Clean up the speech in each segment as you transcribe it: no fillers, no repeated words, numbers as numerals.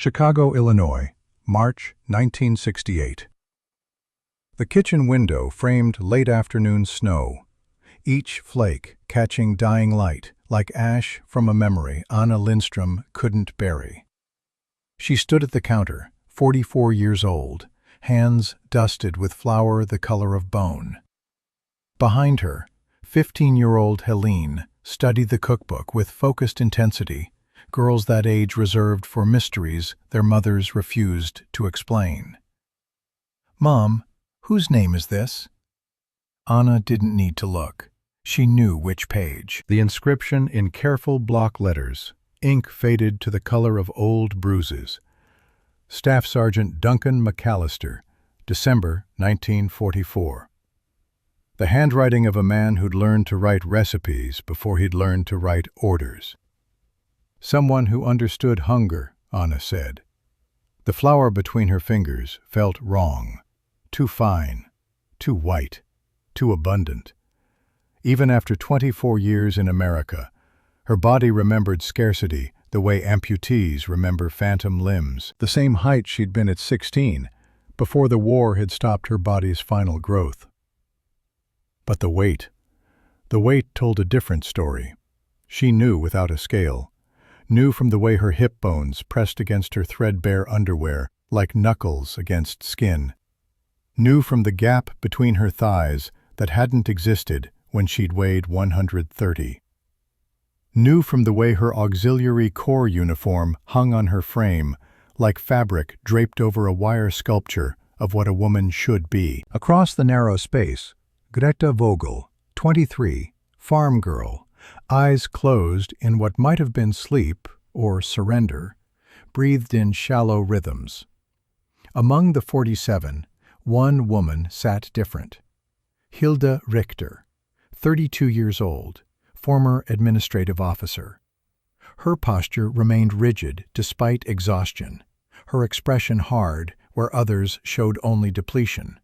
Chicago, Illinois, March 1968. The kitchen window framed late afternoon snow, each flake catching dying light like ash from a memory Anna Lindstrom couldn't bury. She stood at the counter, 44 years old, hands dusted with flour the color of bone. Behind her, 15-year-old Helene studied the cookbook with focused intensity, girls that age reserved for mysteries their mothers refused to explain. "Mom, whose name is this?" Anna didn't need to look. She knew which page. The inscription in careful block letters, ink faded to the color of old bruises. Staff Sergeant Duncan McAllister, December 1944. The handwriting of a man who'd learned to write recipes before he'd learned to write orders. Someone who understood hunger, Anna said. The flour between her fingers felt wrong, too fine, too white, too abundant. Even after 24 years in America, her body remembered scarcity the way amputees remember phantom limbs, the same height she'd been at 16, before the war had stopped her body's final growth. But the weight told a different story. She knew without a scale, knew from the way her hip bones pressed against her threadbare underwear like knuckles against skin, knew from the gap between her thighs that hadn't existed when she'd weighed 130. Knew from the way her auxiliary corps uniform hung on her frame like fabric draped over a wire sculpture of what a woman should be. Across the narrow space, Greta Vogel, 23, farm girl, eyes closed in what might have been sleep or surrender, breathed in shallow rhythms. Among the 47, one woman sat different. Hilda Richter, 32 years old, former administrative officer. Her posture remained rigid despite exhaustion, her expression hard where others showed only depletion.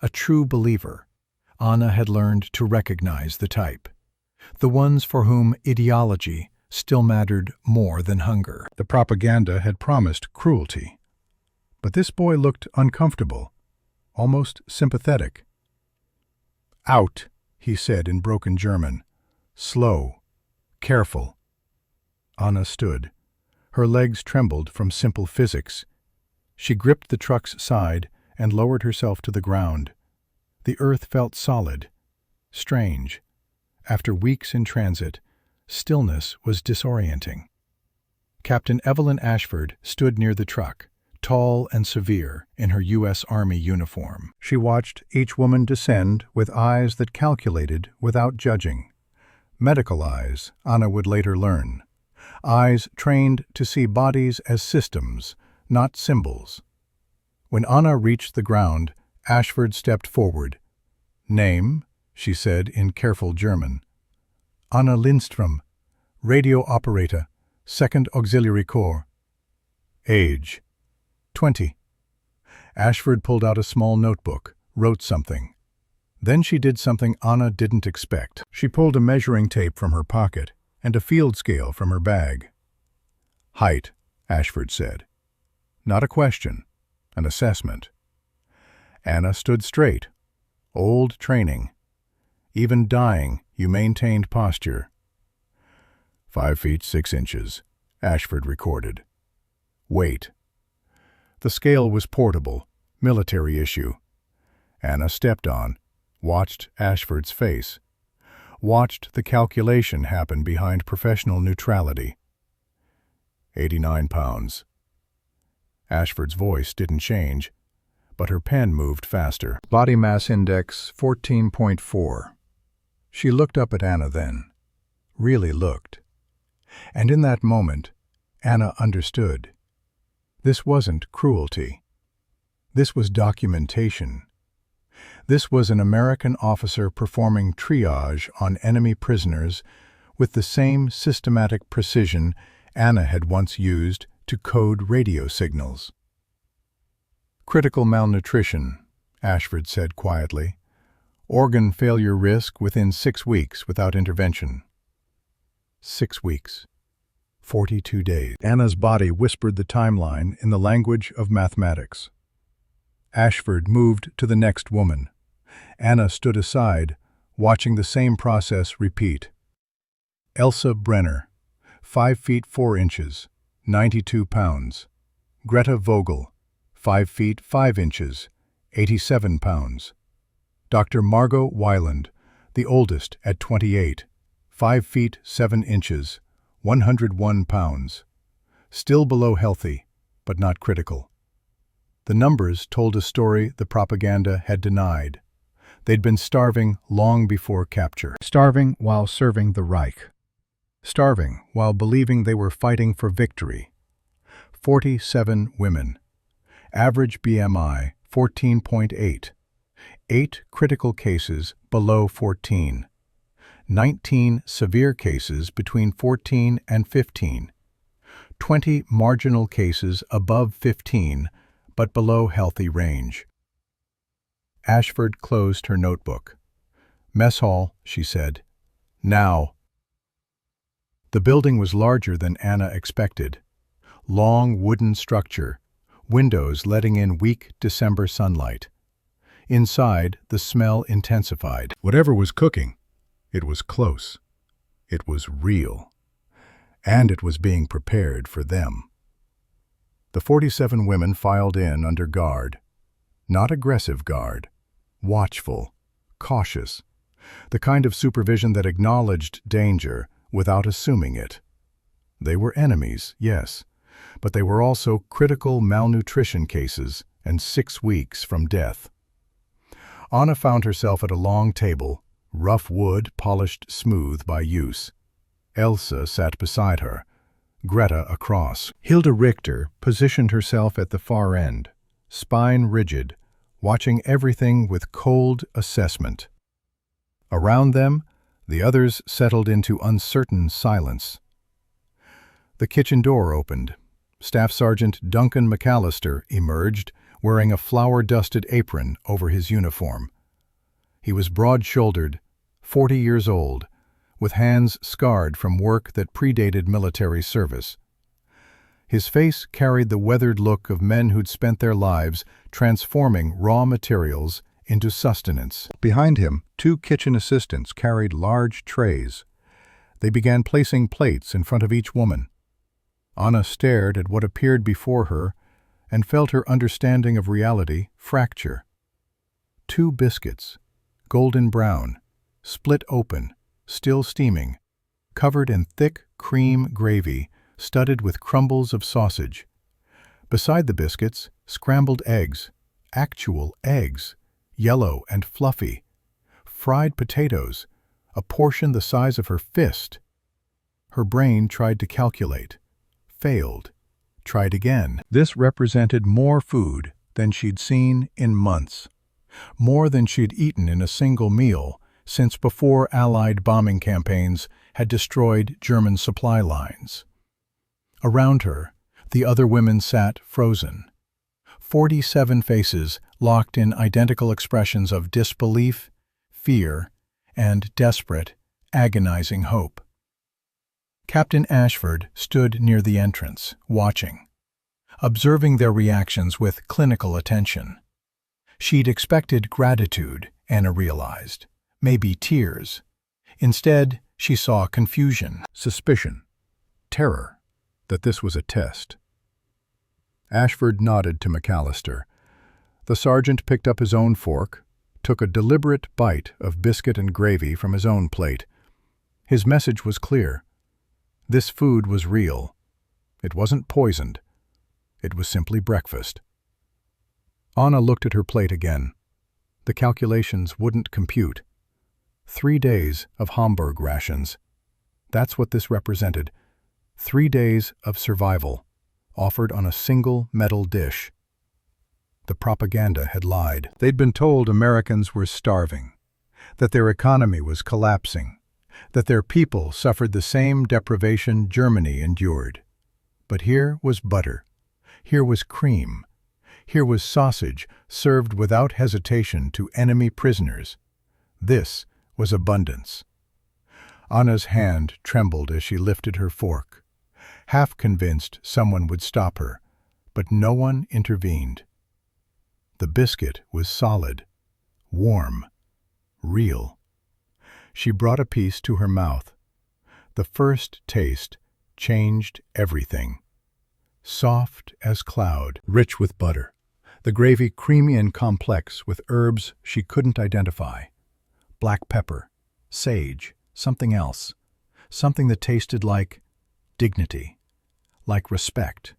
A true believer, Anna had learned to recognize the type. The ones for whom ideology still mattered more than hunger. The propaganda had promised cruelty. But this boy looked uncomfortable, almost sympathetic. "Out," he said in broken German. "Slow. Careful." Anna stood. Her legs trembled from simple physics. She gripped the truck's side and lowered herself to the ground. The earth felt solid, strange. After weeks in transit, stillness was disorienting. Captain Evelyn Ashford stood near the truck, tall and severe in her U.S. Army uniform. She watched each woman descend with eyes that calculated without judging. Medical eyes, Anna would later learn. Eyes trained to see bodies as systems, not symbols. When Anna reached the ground, Ashford stepped forward. "Name," she said in careful German. "Anna Lindstrom, radio operator, 2nd Auxiliary Corps." "Age." 20. Ashford pulled out a small notebook, wrote something. Then she did something Anna didn't expect. She pulled a measuring tape from her pocket and a field scale from her bag. "Height," Ashford said. Not a question, an assessment. Anna stood straight. Old training. Even dying, you maintained posture. 5 feet 6 inches, Ashford recorded. Weight. The scale was portable, military issue. Anna stepped on, watched Ashford's face, watched the calculation happen behind professional neutrality. 89 pounds. Ashford's voice didn't change, but her pen moved faster. Body mass index 14.4. She looked up at Anna then, really looked. And in that moment, Anna understood. This wasn't cruelty. This was documentation. This was an American officer performing triage on enemy prisoners with the same systematic precision Anna had once used to code radio signals. "Critical malnutrition," Ashford said quietly. "Organ failure risk within 6 weeks without intervention." 6 weeks. 42 days. Anna's body whispered the timeline in the language of mathematics. Ashford moved to the next woman. Anna stood aside, watching the same process repeat. Elsa Brenner, 5 feet 4 inches, 92 pounds. Greta Vogel, 5 feet 5 inches, 87 pounds. Dr. Margot Weiland, the oldest at 28, 5 feet 7 inches, 101 pounds. Still below healthy, but not critical. The numbers told a story the propaganda had denied. They'd been starving long before capture. Starving while serving the Reich. Starving while believing they were fighting for victory. 47 women. Average BMI 14.8. 8 critical cases below 14. 19 severe cases between 14 and 15. 20 marginal cases above 15, but below healthy range. Ashford closed her notebook. "Mess hall," she said. "Now." The building was larger than Anna expected. Long wooden structure, windows letting in weak December sunlight. Inside, the smell intensified. Whatever was cooking, it was close. It was real. And it was being prepared for them. The 47 women filed in under guard. Not aggressive guard. Watchful, cautious. The kind of supervision that acknowledged danger without assuming it. They were enemies, yes, but they were also critical malnutrition cases and 6 weeks from death. Anna found herself at a long table, rough wood polished smooth by use. Elsa sat beside her, Greta across. Hilda Richter positioned herself at the far end, spine rigid, watching everything with cold assessment. Around them, the others settled into uncertain silence. The kitchen door opened. Staff Sergeant Duncan McAllister emerged, wearing a flour-dusted apron over his uniform. He was broad-shouldered, 40 years old, with hands scarred from work that predated military service. His face carried the weathered look of men who'd spent their lives transforming raw materials into sustenance. Behind him, 2 kitchen assistants carried large trays. They began placing plates in front of each woman. Anna stared at what appeared before her and felt her understanding of reality fracture. 2 biscuits, golden brown, split open, still steaming, covered in thick cream gravy studded with crumbles of sausage. Beside the biscuits, scrambled eggs, actual eggs, yellow and fluffy, fried potatoes, a portion the size of her fist. Her brain tried to calculate, failed, tried again. This represented more food than she'd seen in months, more than she'd eaten in a single meal since before Allied bombing campaigns had destroyed German supply lines. Around her, the other women sat frozen. 47 faces locked in identical expressions of disbelief, fear, and desperate, agonizing hope. Captain Ashford stood near the entrance, watching, observing their reactions with clinical attention. She'd expected gratitude, Anna realized, maybe tears. Instead, she saw confusion, suspicion, terror that this was a test. Ashford nodded to McAllister. The sergeant picked up his own fork, took a deliberate bite of biscuit and gravy from his own plate. His message was clear. This food was real. It wasn't poisoned. It was simply breakfast. Anna looked at her plate again. The calculations wouldn't compute. 3 days of Hamburg rations. That's what this represented. 3 days of survival, offered on a single metal dish. The propaganda had lied. They'd been told Americans were starving, that their economy was collapsing, that their people suffered the same deprivation Germany endured. But here was butter. Here was cream. Here was sausage served without hesitation to enemy prisoners. This was abundance. Anna's hand trembled as she lifted her fork. half convinced someone would stop her, but no one intervened. The biscuit was solid, warm, real. She brought a piece to her mouth. The first taste changed everything. Soft as cloud, rich with butter. The gravy creamy and complex with herbs she couldn't identify. Black pepper, sage, something else. Something that tasted like dignity, like respect,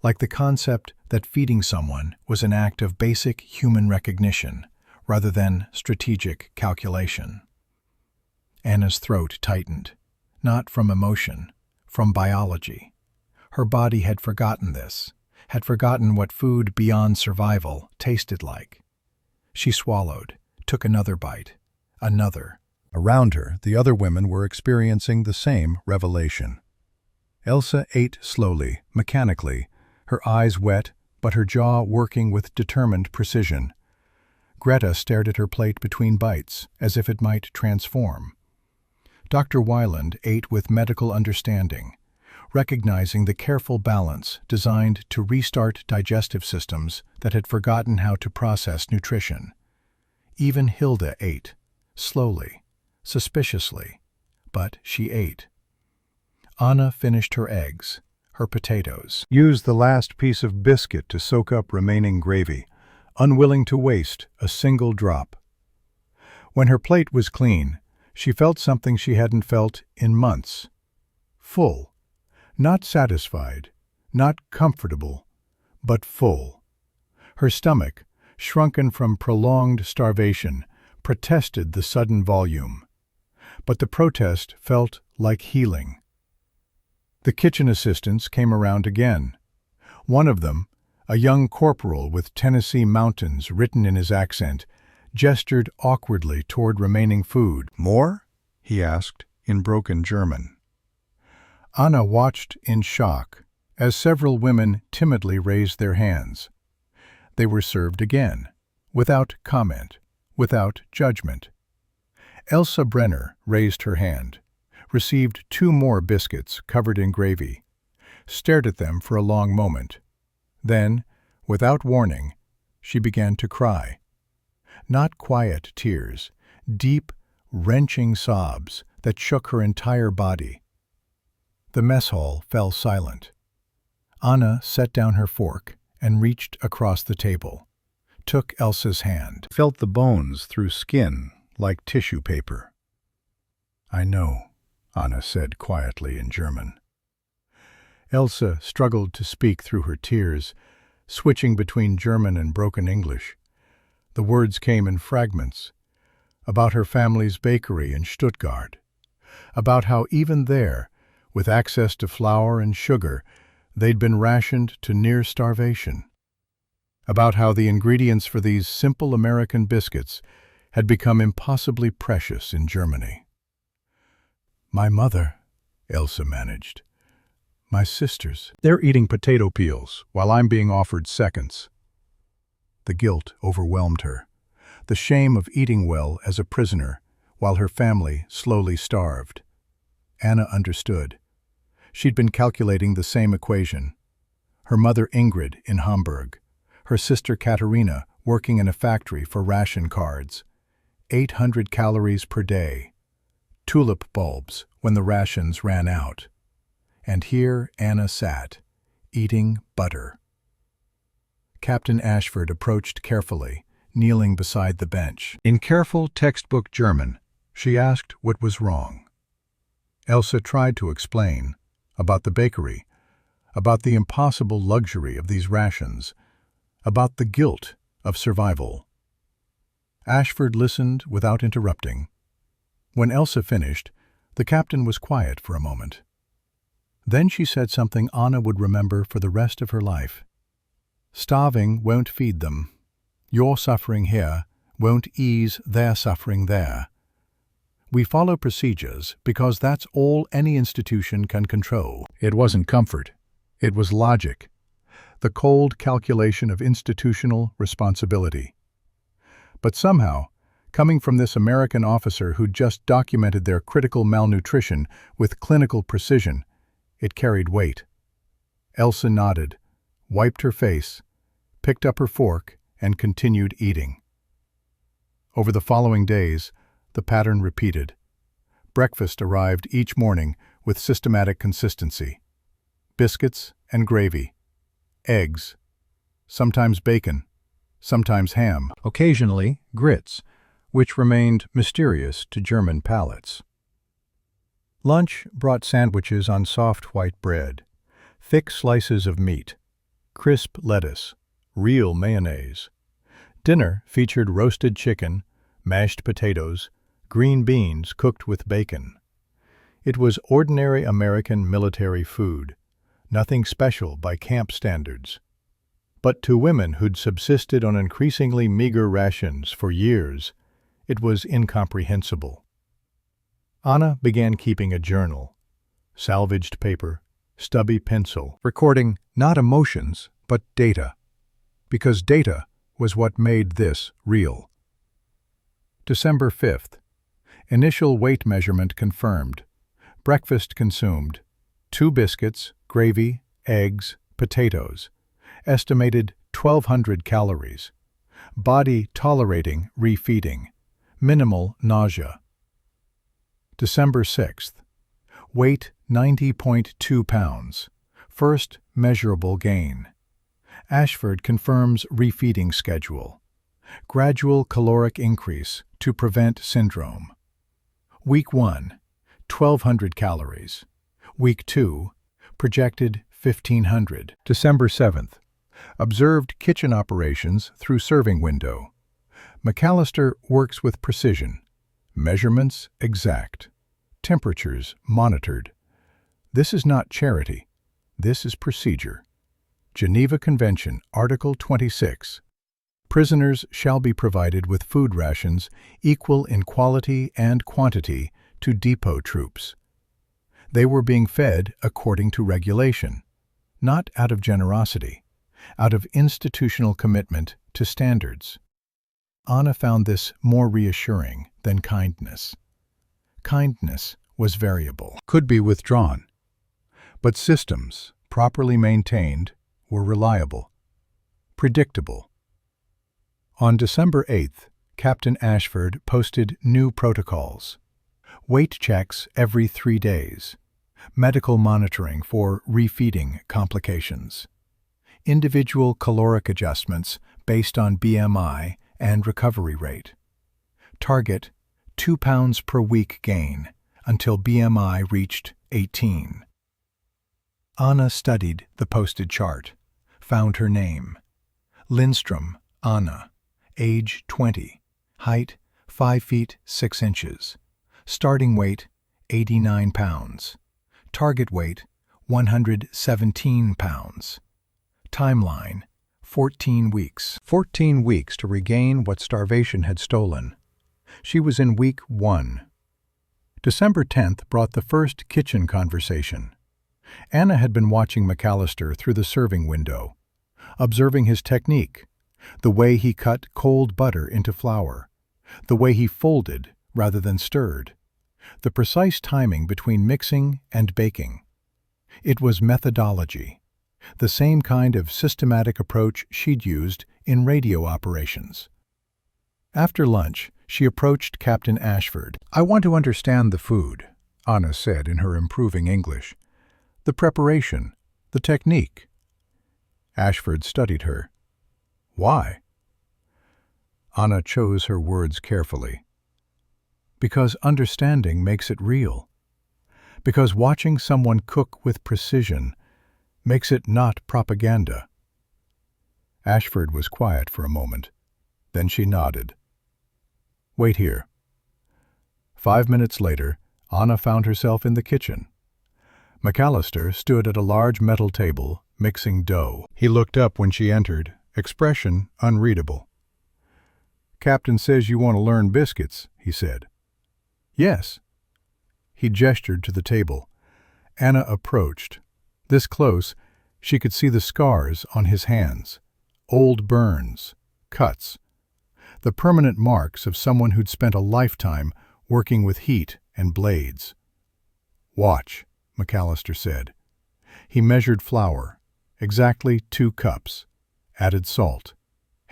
like the concept that feeding someone was an act of basic human recognition rather than strategic calculation. Anna's throat tightened, not from emotion, from biology. Her body had forgotten this, had forgotten what food beyond survival tasted like. She swallowed, took another bite, another. Around her, the other women were experiencing the same revelation. Elsa ate slowly, mechanically, her eyes wet, but her jaw working with determined precision. Greta stared at her plate between bites, as if it might transform. Dr. Weiland ate with medical understanding, recognizing the careful balance designed to restart digestive systems that had forgotten how to process nutrition. Even Hilda ate, slowly, suspiciously, but she ate. Anna finished her eggs, her potatoes, used the last piece of biscuit to soak up remaining gravy, unwilling to waste a single drop. When her plate was clean, she felt something she hadn't felt in months. Full. Not satisfied, not comfortable, but full. Her stomach, shrunken from prolonged starvation, protested the sudden volume. But the protest felt like healing. The kitchen assistants came around again. One of them, a young corporal with Tennessee mountains written in his accent, gestured awkwardly toward remaining food. "More?" he asked, in broken German. Anna watched in shock as several women timidly raised their hands. They were served again, without comment, without judgment. Elsa Brenner raised her hand, received 2 more biscuits covered in gravy, stared at them for a long moment. Then, without warning, she began to cry. Not quiet tears, deep, wrenching sobs that shook her entire body. The mess hall fell silent. Anna set down her fork and reached across the table, took Elsa's hand, felt the bones through skin like tissue paper. "I know," Anna said quietly in German. Elsa struggled to speak through her tears, switching between German and broken English. The words came in fragments, about her family's bakery in Stuttgart, about how even there, with access to flour and sugar, they'd been rationed to near starvation, about how the ingredients for these simple American biscuits had become impossibly precious in Germany. "My mother," Elsa managed. "My sisters. They're eating potato peels while I'm being offered seconds." The guilt overwhelmed her, the shame of eating well as a prisoner while her family slowly starved. Anna understood. She'd been calculating the same equation. Her mother Ingrid in Hamburg, her sister Katerina working in a factory for ration cards. 800 calories per day. Tulip bulbs when the rations ran out. And here Anna sat, eating butter. Captain Ashford approached carefully, kneeling beside the bench. In careful textbook German, she asked what was wrong. Elsa tried to explain about the bakery, about the impossible luxury of these rations, about the guilt of survival. Ashford listened without interrupting. When Elsa finished, the captain was quiet for a moment. Then she said something Anna would remember for the rest of her life. "Starving won't feed them. Your suffering here won't ease their suffering there. We follow procedures because that's all any institution can control." It wasn't comfort. It was logic. The cold calculation of institutional responsibility. But somehow, coming from this American officer who'd just documented their critical malnutrition with clinical precision, It carried weight. Elsa nodded, wiped her face, picked up her fork, and continued eating. Over the following days, the pattern repeated. Breakfast arrived each morning with systematic consistency. Biscuits and gravy, eggs, sometimes bacon, sometimes ham, occasionally grits, which remained mysterious to German palates. Lunch brought sandwiches on soft white bread, thick slices of meat, crisp lettuce, real mayonnaise. Dinner featured roasted chicken, mashed potatoes, green beans cooked with bacon. It was ordinary American military food, nothing special by camp standards. But to women who'd subsisted on increasingly meager rations for years, it was incomprehensible. Anna began keeping a journal, salvaged paper, stubby pencil, recording not emotions, but data, because data was what made this real. December 5th. Initial weight measurement confirmed. Breakfast consumed 2 biscuits, gravy, eggs, potatoes. Estimated 1,200 calories. Body tolerating refeeding. Minimal nausea. December 6th. Weight 90.2 pounds. First measurable gain. Ashford confirms refeeding schedule. Gradual caloric increase to prevent syndrome. Week 1, 1,200 calories. Week 2, projected 1,500. December 7th. Observed kitchen operations through serving window. McAllister works with precision. Measurements exact. Temperatures monitored. This is not charity. This is procedure. Geneva Convention, Article 26. Prisoners shall be provided with food rations equal in quality and quantity to depot troops. They were being fed according to regulation, not out of generosity, out of institutional commitment to standards. Anna found this more reassuring than kindness. Kindness was variable, could be withdrawn, but systems, properly maintained, were reliable, predictable. On December 8th, Captain Ashford posted new protocols. Weight checks every 3 days. Medical monitoring for refeeding complications. Individual caloric adjustments based on BMI and recovery rate. Target 2 pounds per week gain until BMI reached 18. Anna studied the posted chart, found her name. Lindstrom, Anna. Age 20. Height 5 feet 6 inches. Starting weight 89 pounds. Target weight 117 pounds. Timeline 14 weeks. 14 weeks to regain what starvation had stolen. She was in week 1. December 10th brought the first kitchen conversation. Anna had been watching McAllister through the serving window, observing his technique, the way he cut cold butter into flour, the way he folded rather than stirred, the precise timing between mixing and baking. It was methodology, the same kind of systematic approach she'd used in radio operations. After lunch, she approached Captain Ashford. "I want to understand the food," Anna said in her improving English. "The preparation, the technique." Ashford studied her. "Why?" Anna chose her words carefully. "Because understanding makes it real. Because watching someone cook with precision makes it not propaganda." Ashford was quiet for a moment. Then she nodded. "Wait here." 5 minutes later, Anna found herself in the kitchen. McAllister stood at a large metal table, mixing dough. He looked up when she entered, expression unreadable. "Captain says you want to learn biscuits," he said. "Yes." He gestured to the table. Anna approached. This close, she could see the scars on his hands, old burns, cuts, the permanent marks of someone who'd spent a lifetime working with heat and blades. "Watch," McAllister said. He measured flour, exactly 2 cups, added salt,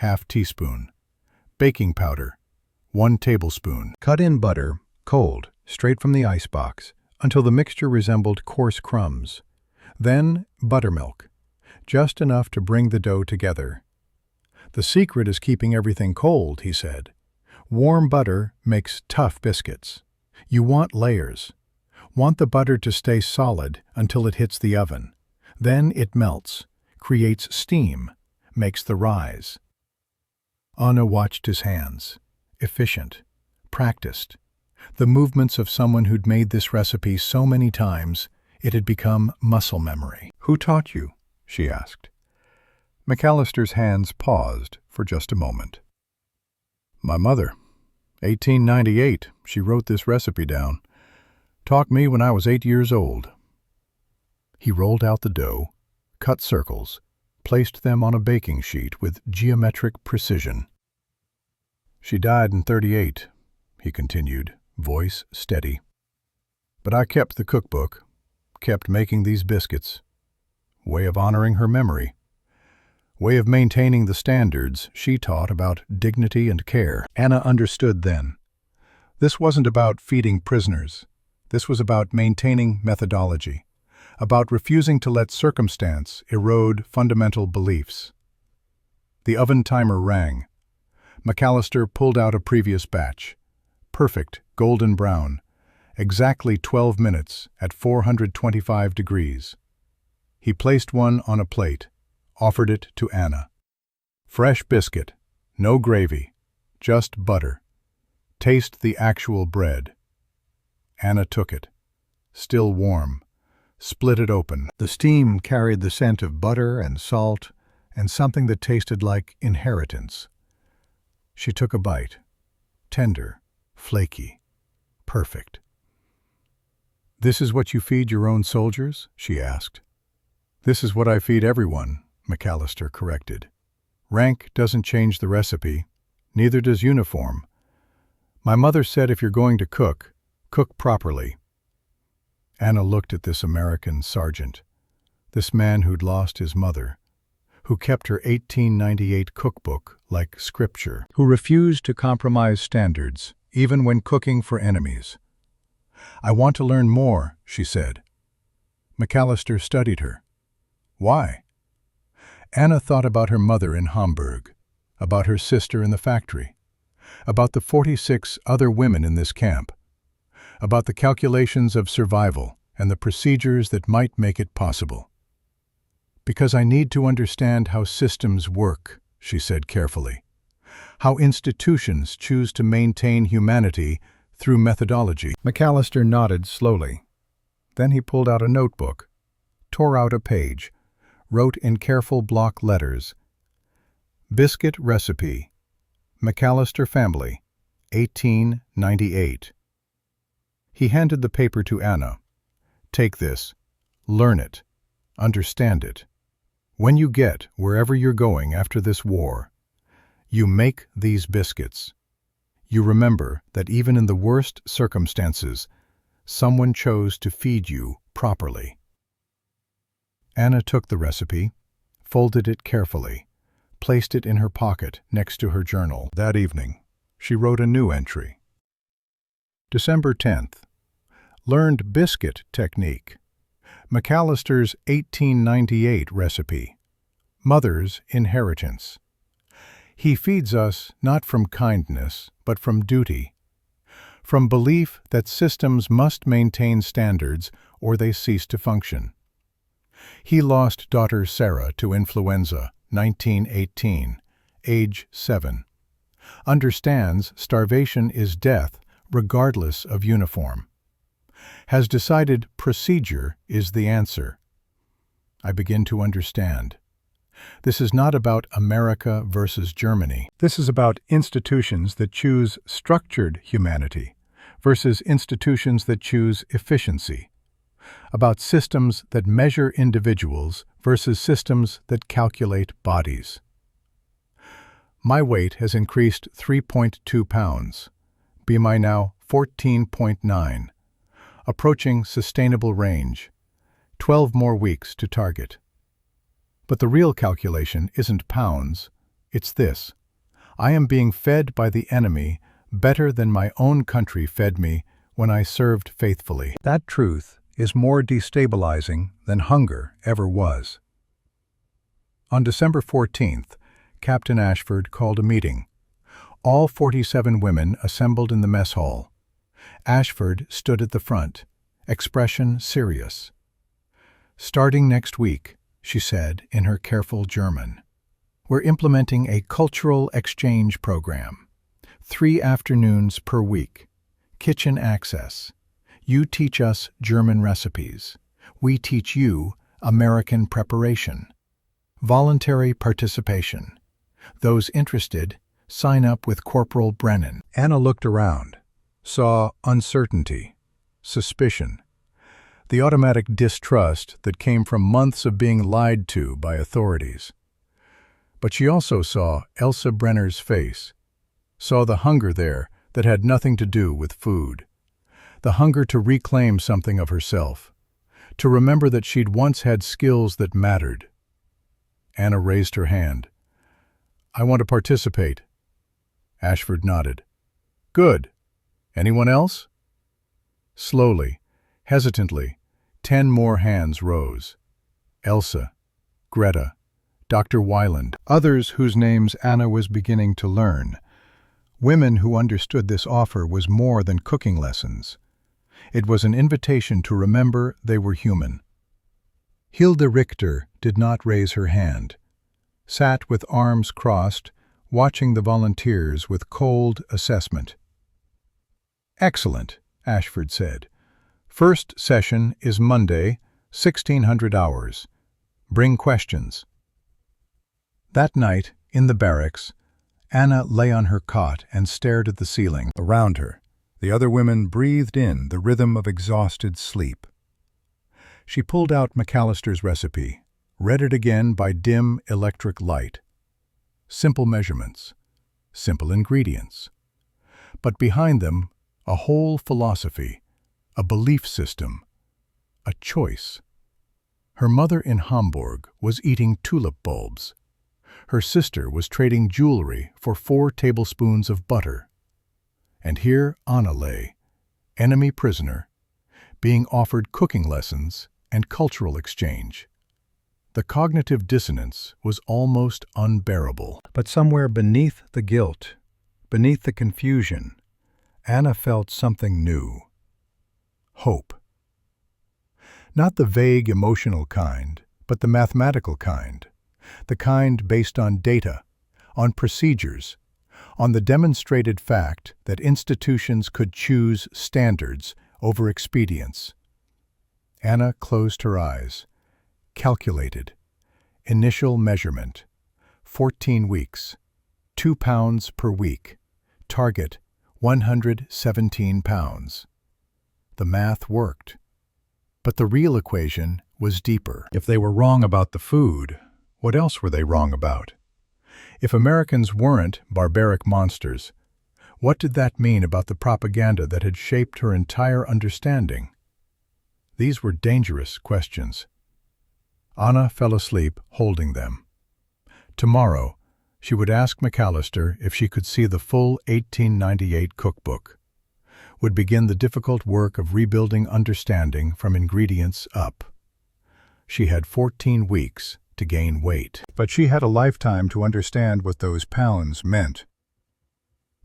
½ teaspoon, baking powder, 1 tablespoon. Cut in butter, cold, straight from the icebox, until the mixture resembled coarse crumbs. Then buttermilk, just enough to bring the dough together. The secret is keeping everything cold, he said. Warm butter makes tough biscuits. You want layers. Want the butter to stay solid until it hits the oven. Then it melts, creates steam, makes the rise. Anna watched his hands. Efficient, practiced. The movements of someone who'd made this recipe so many times, it had become muscle memory. "Who taught you?" she asked. McAllister's hands paused for just a moment. "My mother. 1898, she wrote this recipe down. Taught me when I was 8 years old." He rolled out the dough, cut circles, placed them on a baking sheet with geometric precision. "She died in 38, he continued, voice steady. "But I kept the cookbook, kept making these biscuits. Way of honoring her memory. Way of maintaining the standards she taught about dignity and care." Anna understood then. This wasn't about feeding prisoners. This was about maintaining methodology, about refusing to let circumstance erode fundamental beliefs. The oven timer rang. McAllister pulled out a previous batch. Perfect, golden brown. Exactly 12 minutes at 425 degrees. He placed one on a plate, offered it to Anna. "Fresh biscuit, no gravy, just butter. Taste the actual bread." Anna took it, still warm, split it open. The steam carried the scent of butter and salt and something that tasted like inheritance. She took a bite. Tender, flaky, perfect. "This is what you feed your own soldiers?" she asked. "This is what I feed everyone," McAllister corrected. "Rank doesn't change the recipe, neither does uniform. My mother said if you're going to cook, cook properly." Anna looked at this American sergeant, this man who'd lost his mother, who kept her 1898 cookbook like scripture, who refused to compromise standards, even when cooking for enemies. "I want to learn more," she said. McAllister studied her. Why? Anna thought about her mother in Hamburg, about her sister in the factory, about the 46 other women in this camp, about the calculations of survival and the procedures that might make it possible. "Because I need to understand how systems work," she said carefully, "how institutions choose to maintain humanity through methodology." McAllister nodded slowly. Then he pulled out a notebook, tore out a page, wrote in careful block letters, "Biscuit recipe, McAllister family, 1898. He handed the paper to Anna. "Take this. Learn it. Understand it. When you get wherever you're going after this war, you make these biscuits. You remember that even in the worst circumstances, someone chose to feed you properly." Anna took the recipe, folded it carefully, placed it in her pocket next to her journal. That evening, she wrote a new entry. December 10th. Learned biscuit technique. McAllister's 1898 recipe. Mother's inheritance. He feeds us not from kindness, but from duty. From belief that systems must maintain standards or they cease to function. He lost daughter Sarah to influenza, 1918, age 7. Understands starvation is death regardless of uniform. Has decided procedure is the answer. I begin to understand. This is not about America versus Germany. This is about institutions that choose structured humanity versus institutions that choose efficiency. About systems that measure individuals versus systems that calculate bodies. My weight has increased 3.2 pounds. BMI now 14.9. Approaching sustainable range. 12 more weeks to target. But the real calculation isn't pounds, it's this. I am being fed by the enemy better than my own country fed me when I served faithfully. That truth is more destabilizing than hunger ever was. On December 14th, Captain Ashford called a meeting. All 47 women assembled in the mess hall. Ashford stood at the front, expression serious. "Starting next week," she said in her careful German, "we're implementing a cultural exchange program. 3 afternoons per week. Kitchen access. You teach us German recipes. We teach you American preparation. Voluntary participation. Those interested, sign up with Corporal Brennan." Anna looked around, saw uncertainty, suspicion, the automatic distrust that came from months of being lied to by authorities. But she also saw Elsa Brenner's face, saw the hunger there that had nothing to do with food, the hunger to reclaim something of herself, to remember that she'd once had skills that mattered. Anna raised her hand. "I want to participate." Ashford nodded. "Good. Anyone else?" Slowly, hesitantly, 10 more hands rose. Elsa, Greta, Dr. Weiland, others whose names Anna was beginning to learn. Women who understood this offer was more than cooking lessons. It was an invitation to remember they were human. Hilde Richter did not raise her hand, sat with arms crossed, watching the volunteers with cold assessment. "Excellent," Ashford said. "First session is Monday, 1600 hours. Bring questions." That night, in the barracks, Anna lay on her cot and stared at the ceiling. Around her, the other women breathed in the rhythm of exhausted sleep. She pulled out McAllister's recipe, read it again by dim electric light. Simple measurements, simple ingredients. But behind them, a whole philosophy, a belief system, a choice. Her mother in Hamburg was eating tulip bulbs. Her sister was trading jewelry for 4 tablespoons of butter. And here Anna lay, enemy prisoner, being offered cooking lessons and cultural exchange. The cognitive dissonance was almost unbearable. But somewhere beneath the guilt, beneath the confusion, Anna felt something new. Hope. Not the vague emotional kind, but the mathematical kind. The kind based on data, on procedures, on the demonstrated fact that institutions could choose standards over expedience. Anna closed her eyes, calculated. Initial measurement, 14 weeks, 2 pounds per week. Target, 117 pounds. The math worked. But the real equation was deeper. If they were wrong about the food, what else were they wrong about? If Americans weren't barbaric monsters, what did that mean about the propaganda that had shaped her entire understanding? These were dangerous questions. Anna fell asleep holding them. Tomorrow, she would ask McAllister if she could see the full 1898 cookbook, would begin the difficult work of rebuilding understanding from ingredients up. She had 14 weeks to gain weight. But she had a lifetime to understand what those pounds meant.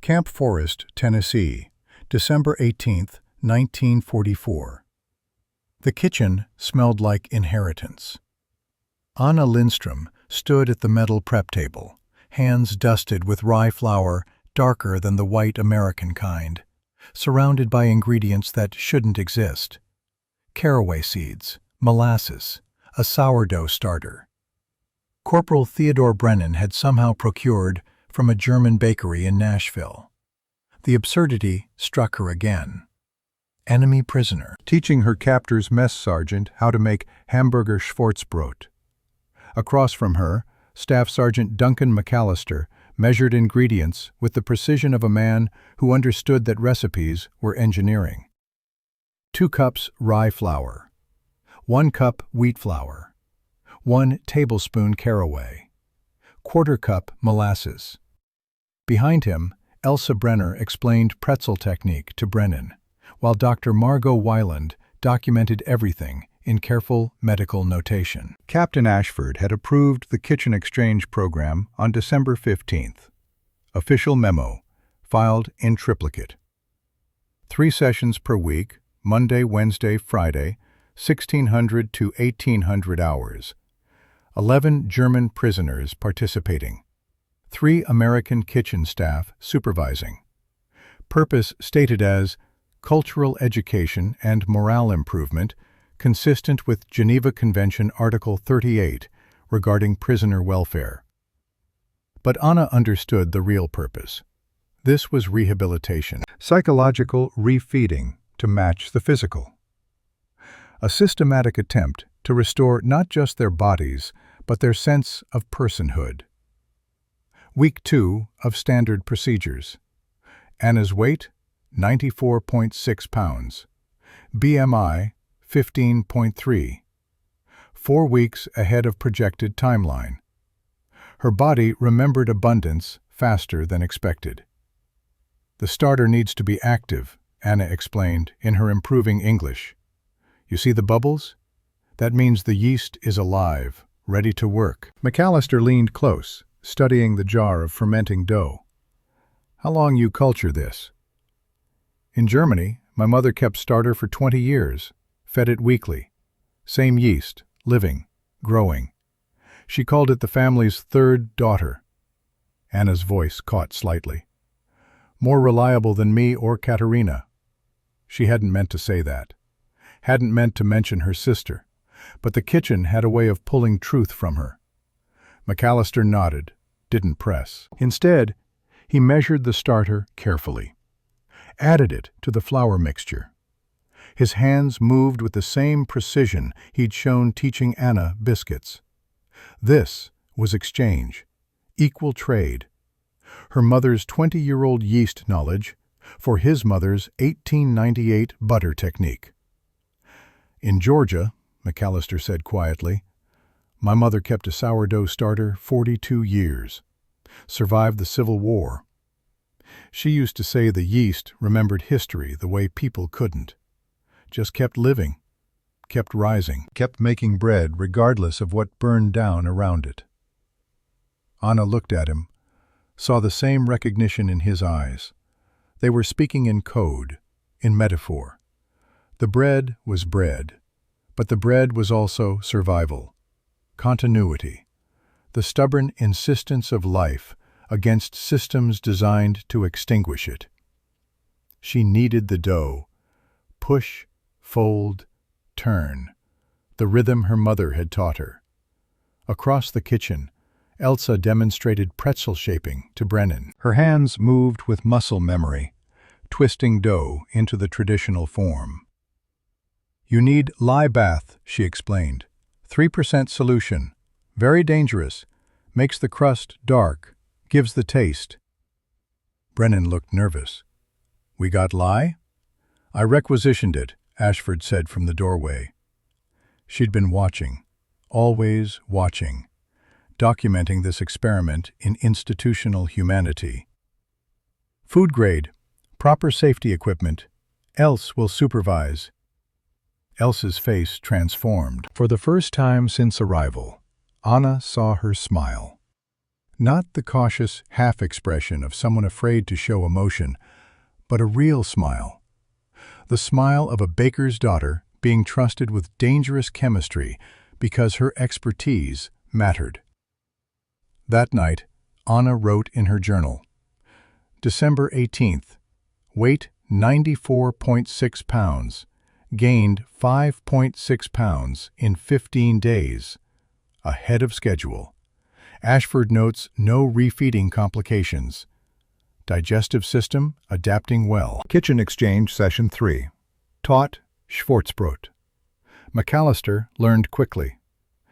Camp Forest, Tennessee, December 18, 1944. The kitchen smelled like inheritance. Anna Lindstrom stood at the metal prep table, hands dusted with rye flour darker than the white American kind, surrounded by ingredients that shouldn't exist. Caraway seeds, molasses, a sourdough starter. Corporal Theodore Brennan had somehow procured from a German bakery in Nashville. The absurdity struck her again. Enemy prisoner, teaching her captor's mess sergeant how to make Hamburger Schwarzbrot. Across from her, Staff Sergeant Duncan McAllister measured ingredients with the precision of a man who understood that recipes were engineering. 2 cups rye flour, 1 cup wheat flour, 1 tablespoon caraway, 1/4 cup molasses. Behind him, Elsa Brenner explained pretzel technique to Brennan, while Dr. Margot Weiland documented everything in careful medical notation. Captain Ashford had approved the Kitchen Exchange program on December 15th. Official memo, filed in triplicate. 3 sessions per week, Monday, Wednesday, Friday, 1600 to 1800 hours. 11 German prisoners participating. 3 American kitchen staff supervising. Purpose stated as cultural education and morale improvement, consistent with Geneva Convention Article 38 regarding prisoner welfare. But Anna understood the real purpose. This was rehabilitation, psychological refeeding to match the physical. A systematic attempt to restore not just their bodies, but their sense of personhood. Week 2 of standard procedures. Anna's weight, 94.6 pounds. BMI, 15.3. 4 weeks ahead of projected timeline. Her body remembered abundance faster than expected. The starter needs to be active, Anna explained in her improving English. You see the bubbles? That means the yeast is alive, ready to work. McAllister leaned close, studying the jar of fermenting dough. How long you culture this? In Germany, my mother kept starter for 20 years, fed it weekly. Same yeast, living, growing. She called it the family's 3rd daughter. Anna's voice caught slightly. More reliable than me or Katerina. She hadn't meant to say that. Hadn't meant to mention her sister. But the kitchen had a way of pulling truth from her. McAllister nodded, didn't press. Instead, he measured the starter carefully. Added it to the flour mixture. His hands moved with the same precision he'd shown teaching Anna biscuits. This was exchange, equal trade. Her mother's 20-year-old yeast knowledge for his mother's 1898 butter technique. In Georgia, McAllister said quietly, my mother kept a sourdough starter 42 years. Survived the Civil War. She used to say the yeast remembered history the way people couldn't. Just kept living, kept rising, kept making bread regardless of what burned down around it. Anna looked at him, saw the same recognition in his eyes. They were speaking in code, in metaphor. The bread was bread, but the bread was also survival, continuity, the stubborn insistence of life against systems designed to extinguish it. She kneaded the dough, push, fold, turn, the rhythm her mother had taught her. Across the kitchen, Elsa demonstrated pretzel shaping to Brennan. Her hands moved with muscle memory, twisting dough into the traditional form. You need lye bath, she explained. 3% solution. Very dangerous. Makes the crust dark. Gives the taste. Brennan looked nervous. We got lye? I requisitioned it, Ashford said from the doorway. She'd been watching, always watching, documenting this experiment in institutional humanity. Food grade, proper safety equipment, else will supervise. Elsa's face transformed. For the first time since arrival, Anna saw her smile. Not the cautious half-expression of someone afraid to show emotion, but a real smile. The smile of a baker's daughter being trusted with dangerous chemistry because her expertise mattered. That night, Anna wrote in her journal, December 18th, weight 94.6 pounds, gained 5.6 pounds in 15 days, ahead of schedule. Ashford notes no refeeding complications. Digestive system adapting well. Kitchen Exchange Session 3. Taught Schwarzbrot. McAllister learned quickly.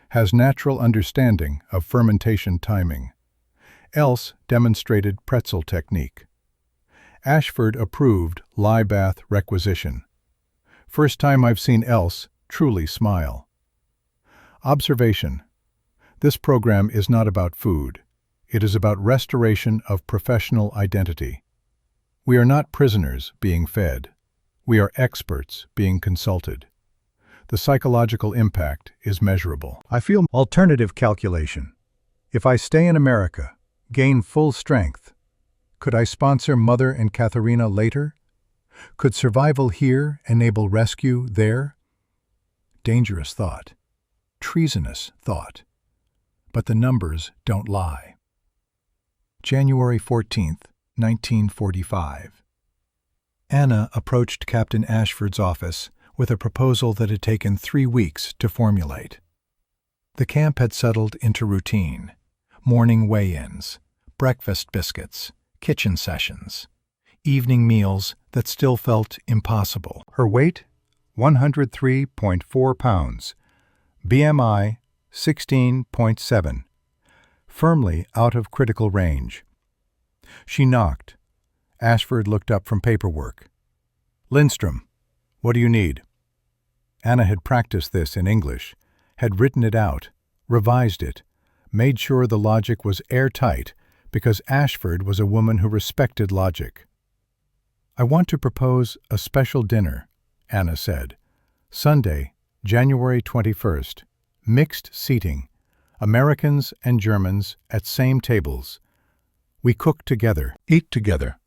Has natural understanding of fermentation timing. Else demonstrated pretzel technique. Ashford approved lye bath requisition. First time I've seen Else truly smile. Observation. This program is not about food. It is about restoration of professional identity. We are not prisoners being fed. We are experts being consulted. The psychological impact is measurable. I feel alternative calculation. If I stay in America, gain full strength, could I sponsor Mother and Katharina later? Could survival here enable rescue there? Dangerous thought. Treasonous thought. But the numbers don't lie. January 14th, 1945. Anna approached Captain Ashford's office with a proposal that had taken 3 weeks to formulate. The camp had settled into routine. Morning weigh-ins, breakfast biscuits, kitchen sessions, evening meals that still felt impossible. Her weight? 103.4 pounds. BMI? 16.7. Firmly out of critical range. She knocked. Ashford looked up from paperwork. "Lindstrom, what do you need?" Anna had practiced this in English, had written it out, revised it, made sure the logic was airtight because Ashford was a woman who respected logic. "I want to propose a special dinner," Anna said. "Sunday, January 21st. Mixed seating. Americans and Germans at same tables. We cook together, eat together.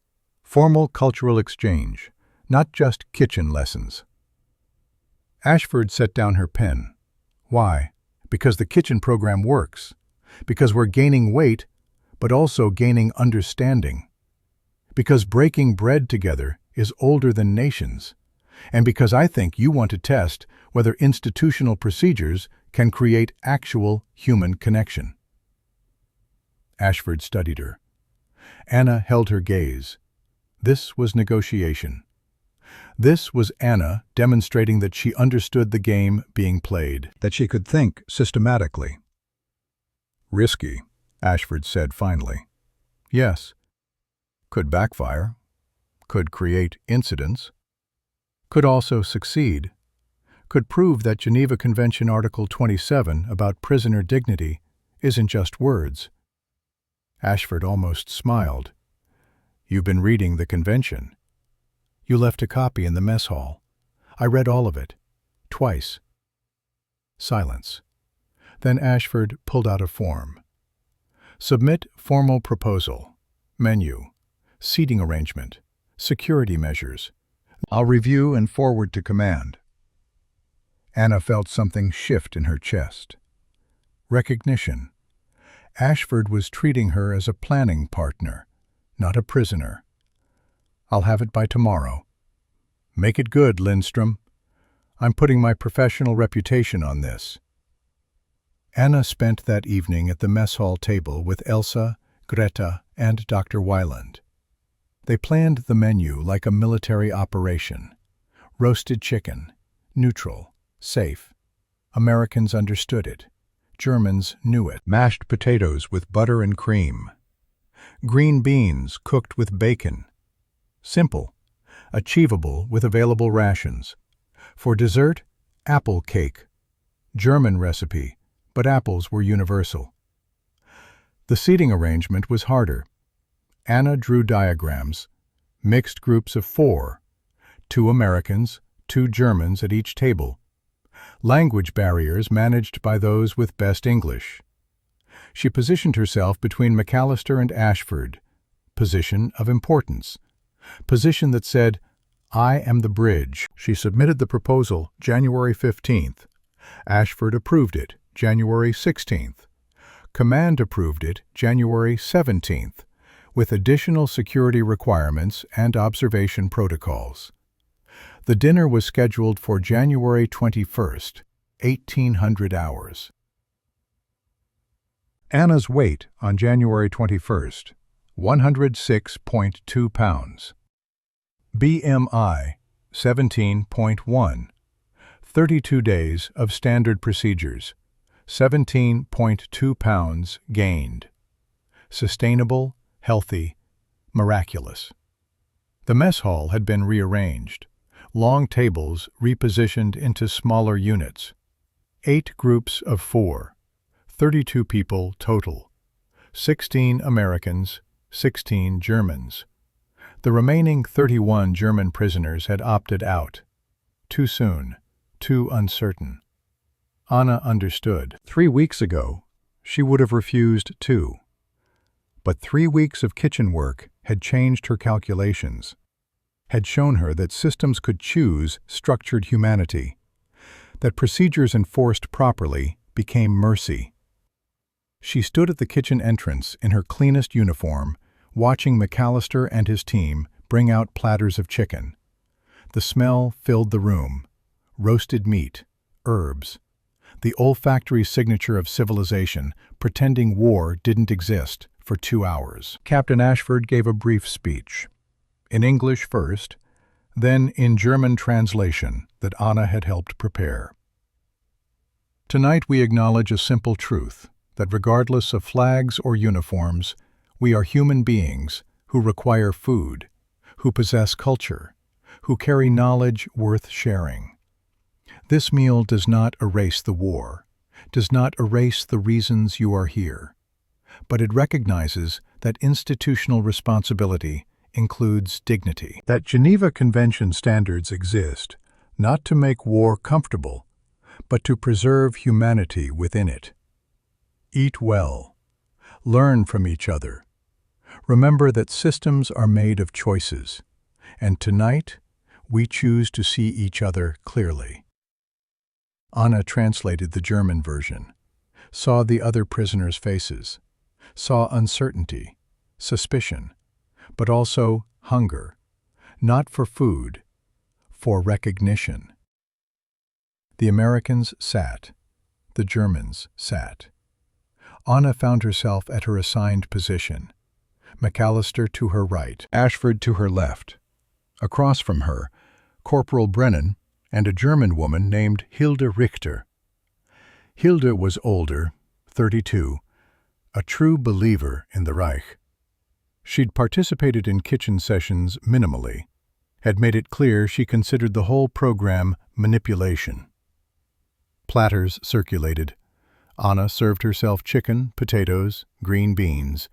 Formal cultural exchange, not just kitchen lessons." Ashford set down her pen. Why? Because the kitchen program works. Because we're gaining weight, but also gaining understanding. Because breaking bread together is older than nations. And because I think you want to test whether institutional procedures can create actual human connection. Ashford studied her. Anna held her gaze. This was negotiation. This was Anna demonstrating that she understood the game being played, that she could think systematically. "Risky," Ashford said finally. "Yes. Could backfire. Could create incidents. Could also succeed. Could prove that Geneva Convention Article 27 about prisoner dignity isn't just words." Ashford almost smiled. "You've been reading the convention. You left a copy in the mess hall. I read all of it. Twice." Silence. Then Ashford pulled out a form. "Submit formal proposal. Menu. Seating arrangement. Security measures. I'll review and forward to command." Anna felt something shift in her chest. Recognition. Ashford was treating her as a planning partner, not a prisoner. "I'll have it by tomorrow." "Make it good, Lindstrom. I'm putting my professional reputation on this." Anna spent that evening at the mess hall table with Elsa, Greta, and Dr. Weiland. They planned the menu like a military operation. Roasted chicken, neutral, safe. Americans understood it. Germans knew it. Mashed potatoes with butter and cream. Green beans cooked with bacon. Simple, achievable with available rations. For dessert, apple cake. German recipe, but apples were universal. The seating arrangement was harder. Anna drew diagrams, mixed groups of 4, 2 Americans, 2 Germans at each table. Language barriers managed by those with best English. She positioned herself between McAllister and Ashford. Position of importance. Position that said, "I am the bridge." She submitted the proposal January 15th. Ashford approved it January 16th. Command approved it January 17th, with additional security requirements and observation protocols. The dinner was scheduled for January 21st, 1800 hours. Anna's weight on January 21st, 106.2 pounds. BMI, 17.1. 32 days of standard procedures, 17.2 pounds gained. Sustainable, healthy, miraculous. The mess hall had been rearranged. long tables repositioned into smaller units. 8 groups of 4, 32 people total, 16 Americans, 16 Germans. The remaining 31 German prisoners had opted out. Too soon, too uncertain. Anna understood. 3 weeks ago, she would have refused too. But 3 weeks of kitchen work had changed her calculations, had shown her that systems could choose structured humanity, that procedures enforced properly became mercy. She stood at the kitchen entrance in her cleanest uniform, watching McAllister and his team bring out platters of chicken. The smell filled the room. Roasted meat, herbs. The olfactory signature of civilization, pretending war didn't exist for 2 hours. Captain Ashford gave a brief speech. In English first, then in German translation that Anna had helped prepare. Tonight we acknowledge a simple truth, that regardless of flags or uniforms, we are human beings who require food, who possess culture, who carry knowledge worth sharing. This meal does not erase the war, does not erase the reasons you are here, but it recognizes that institutional responsibility includes dignity. That Geneva Convention standards exist, not to make war comfortable, but to preserve humanity within it. Eat well. Learn from each other. Remember that systems are made of choices, and tonight we choose to see each other clearly. Anna translated the German version, saw the other prisoners' faces, saw uncertainty, suspicion, but also hunger, not for food, for recognition. The Americans sat, the Germans sat. Anna found herself at her assigned position, McAllister to her right, Ashford to her left. Across from her, Corporal Brennan and a German woman named Hilde Richter. Hilde was older, 32, a true believer in the Reich. She'd participated in kitchen sessions minimally, had made it clear she considered the whole program manipulation. Platters circulated. Anna served herself chicken, potatoes, green beans,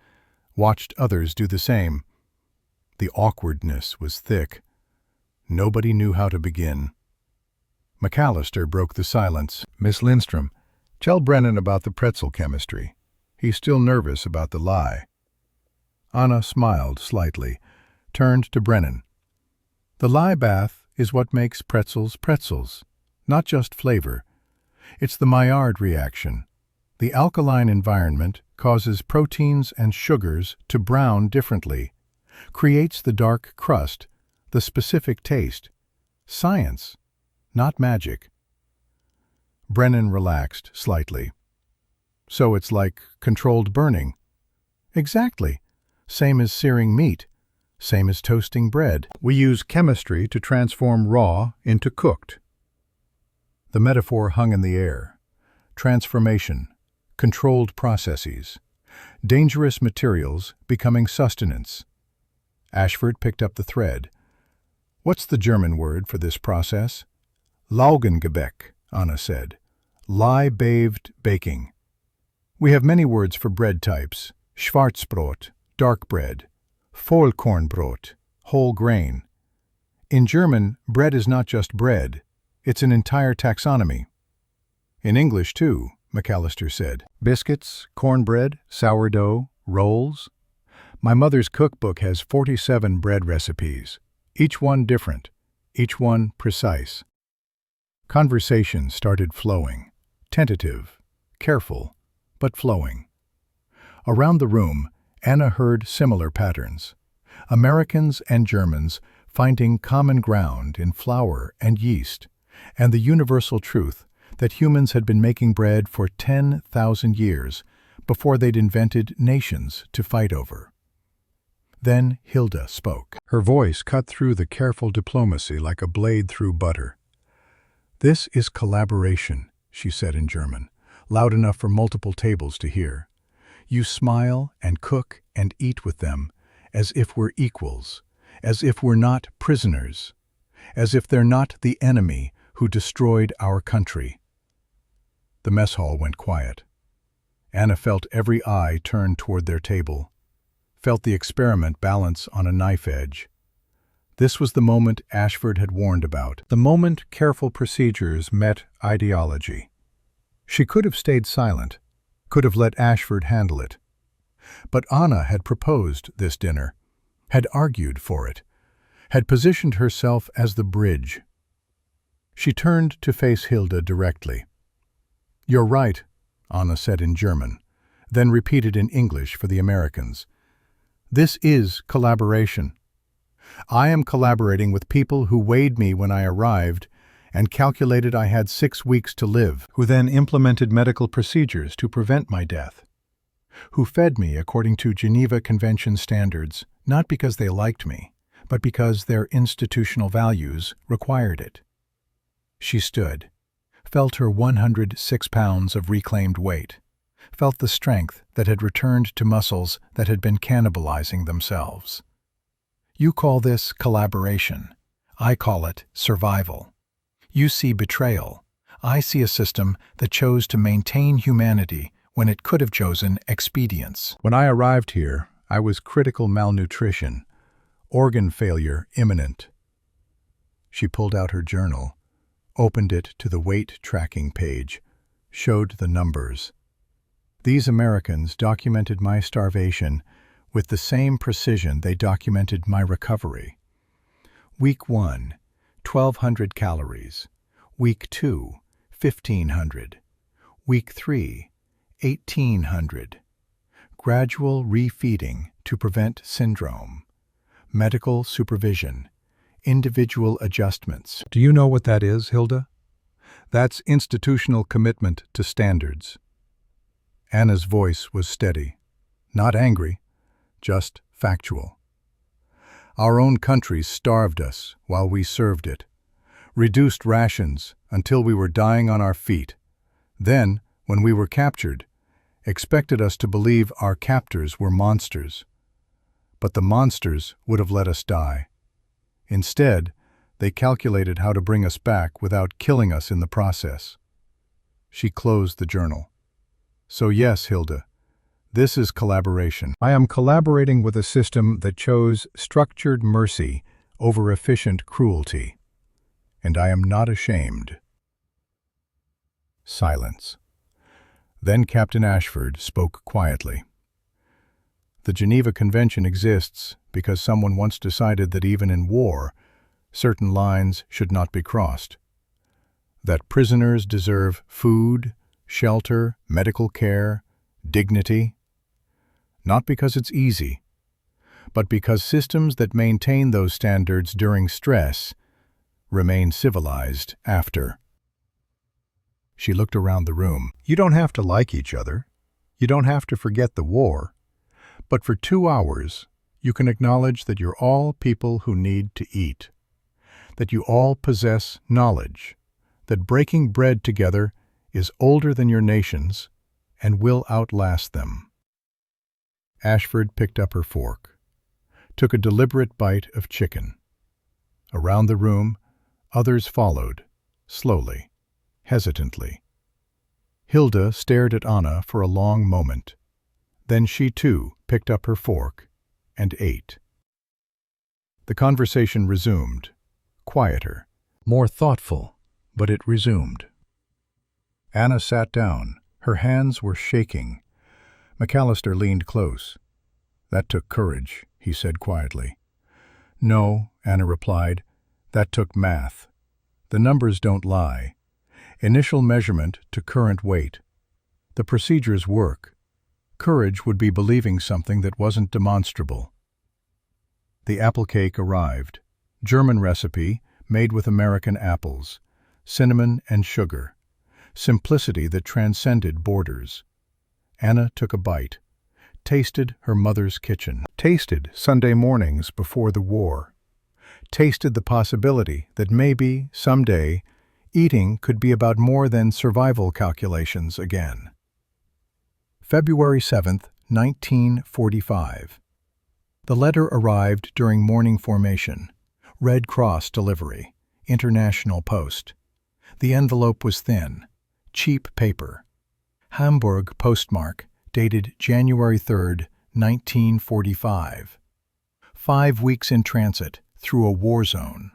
watched others do the same. The awkwardness was thick. Nobody knew how to begin. McAllister broke the silence. "Miss Lindstrom, tell Brennan about the pretzel chemistry. He's still nervous about the lie." Anna smiled slightly, turned to Brennan. "The lye bath is what makes pretzels pretzels, not just flavor. It's the Maillard reaction. The alkaline environment causes proteins and sugars to brown differently, creates the dark crust, the specific taste. Science, not magic." Brennan relaxed slightly. "So it's like controlled burning." "Exactly. Same as searing meat. Same as toasting bread. We use chemistry to transform raw into cooked." The metaphor hung in the air. Transformation, controlled processes, dangerous materials becoming sustenance. Ashford picked up the thread. "What's the German word for this process?" "Laugengebäck," Anna said. "Lye-bathed baking." "We have many words for bread types. Schwarzbrot, dark bread. Vollkornbrot, whole grain. In German, bread is not just bread. It's an entire taxonomy." "In English, too," McAllister said. "Biscuits, cornbread, sourdough, rolls. My mother's cookbook has 47 bread recipes, each one different, each one precise." Conversation started flowing, tentative, careful, but flowing. Around the room, Anna heard similar patterns. Americans and Germans finding common ground in flour and yeast, and the universal truth that humans had been making bread for 10,000 years before they'd invented nations to fight over. Then Hilda spoke. Her voice cut through the careful diplomacy like a blade through butter. "This is collaboration," she said in German, loud enough for multiple tables to hear. "You smile and cook and eat with them as if we're equals, as if we're not prisoners. as if they're not the enemy who destroyed our country. The mess hall went quiet. Anna felt every eye turn toward their table, felt the experiment balance on a knife edge. This was the moment Ashford had warned about, the moment careful procedures met ideology. She could have stayed silent, could have let Ashford handle it. But Anna had proposed this dinner, had argued for it, had positioned herself as the bridge. She turned to face Hilda directly. "You're right," Anna said in German, then repeated in English for the Americans. "This is collaboration. I am collaborating with people who weighed me when I arrived and calculated I had 6 weeks to live, who then implemented medical procedures to prevent my death, who fed me according to Geneva Convention standards, not because they liked me, but because their institutional values required it." She stood, felt her 106 pounds of reclaimed weight, felt the strength that had returned to muscles that had been cannibalizing themselves. "You call this collaboration. I call it survival. You see betrayal. I see a system that chose to maintain humanity when it could have chosen expedience. When I arrived here, I was critical malnutrition, organ failure imminent." She pulled out her journal, opened it to the weight tracking page, showed the numbers. These Americans documented my starvation with the same precision they documented my recovery. Week 1, 1,200 calories. Week 2, 1,500. Week 3, 1,800. Gradual refeeding to prevent syndrome. Medical supervision. Individual adjustments. Do you know what that is, Hilda? That's institutional commitment to standards. Anna's voice was steady, not angry, just factual. Our own country starved us while we served it, reduced rations until we were dying on our feet. Then, when we were captured, expected us to believe our captors were monsters. But the monsters would have let us die. Instead, they calculated how to bring us back without killing us in the process. She closed the journal. "So yes, Hilda, this is collaboration. I am collaborating with a system that chose structured mercy over efficient cruelty. And I am not ashamed." Silence. Then Captain Ashford spoke quietly. "The Geneva Convention exists because someone once decided that even in war, certain lines should not be crossed. That prisoners deserve food, shelter, medical care, dignity. Not because it's easy, but because systems that maintain those standards during stress remain civilized after." She looked around the room. "You don't have to like each other. You don't have to forget the war. But for 2 hours, you can acknowledge that you're all people who need to eat, that you all possess knowledge, that breaking bread together is older than your nations and will outlast them." Ashford picked up her fork, took a deliberate bite of chicken. Around the room, others followed, slowly, hesitantly. Hilda stared at Anna for a long moment. Then she too picked up her fork and ate. The conversation resumed, quieter, more thoughtful, but it resumed. Anna sat down. Her hands were shaking. McAllister leaned close. "That took courage," he said quietly. "No," Anna replied. "That took math. The numbers don't lie. Initial measurement to current weight. The procedures work. Courage would be believing something that wasn't demonstrable." The apple cake arrived. German recipe, made with American apples. Cinnamon and sugar. Simplicity that transcended borders. Anna took a bite. Tasted her mother's kitchen. Tasted Sunday mornings before the war. Tasted the possibility that maybe, someday, eating could be about more than survival calculations again. February 7th, 1945. The letter arrived during morning formation. Red Cross delivery, International Post. The envelope was thin, cheap paper. Hamburg postmark, dated January 3, 1945. 5 weeks in transit through a war zone.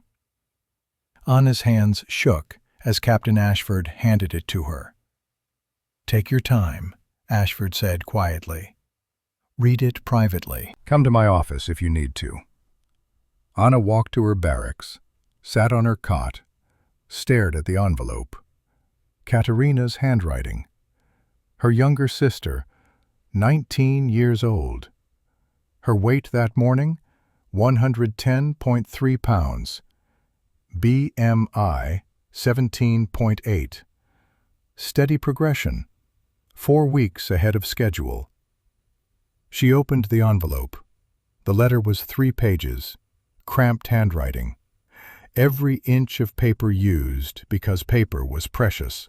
Anna's hands shook as Captain Ashford handed it to her. "Take your time," Ashford said quietly. "Read it privately. Come to my office if you need to." Anna walked to her barracks, sat on her cot, stared at the envelope. Katerina's handwriting. Her younger sister, 19 years old. Her weight that morning, 110.3 pounds. BMI, 17.8. Steady progression, 4 weeks ahead of schedule. She opened the envelope. The letter was 3 pages, cramped handwriting. Every inch of paper used because paper was precious.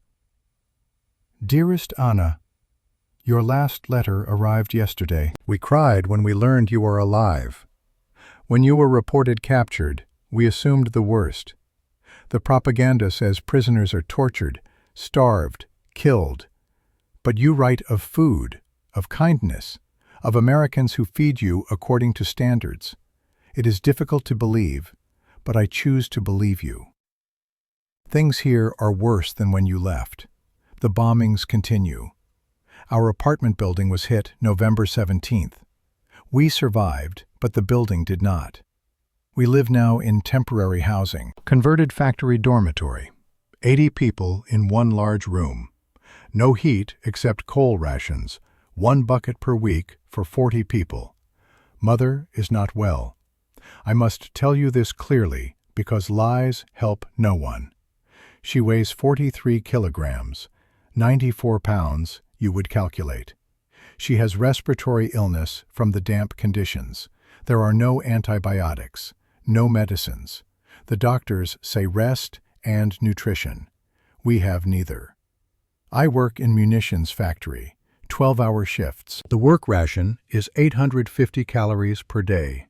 "Dearest Anna, your last letter arrived yesterday. We cried when we learned you were alive. When you were reported captured, we assumed the worst. The propaganda says prisoners are tortured, starved, killed. But you write of food, of kindness, of Americans who feed you according to standards. It is difficult to believe, but I choose to believe you. Things here are worse than when you left. The bombings continue. Our apartment building was hit November 17th. We survived, but the building did not. We live now in temporary housing. Converted factory dormitory. 80 people in one large room. No heat except coal rations, 1 bucket per week for 40 people. Mother is not well. I must tell you this clearly because lies help no one. She weighs 43 kilograms, 94 pounds, you would calculate. She has respiratory illness from the damp conditions. There are no antibiotics, no medicines. The doctors say rest and nutrition. We have neither. I work in munitions factory, 12-hour shifts. The work ration is 850 calories per day.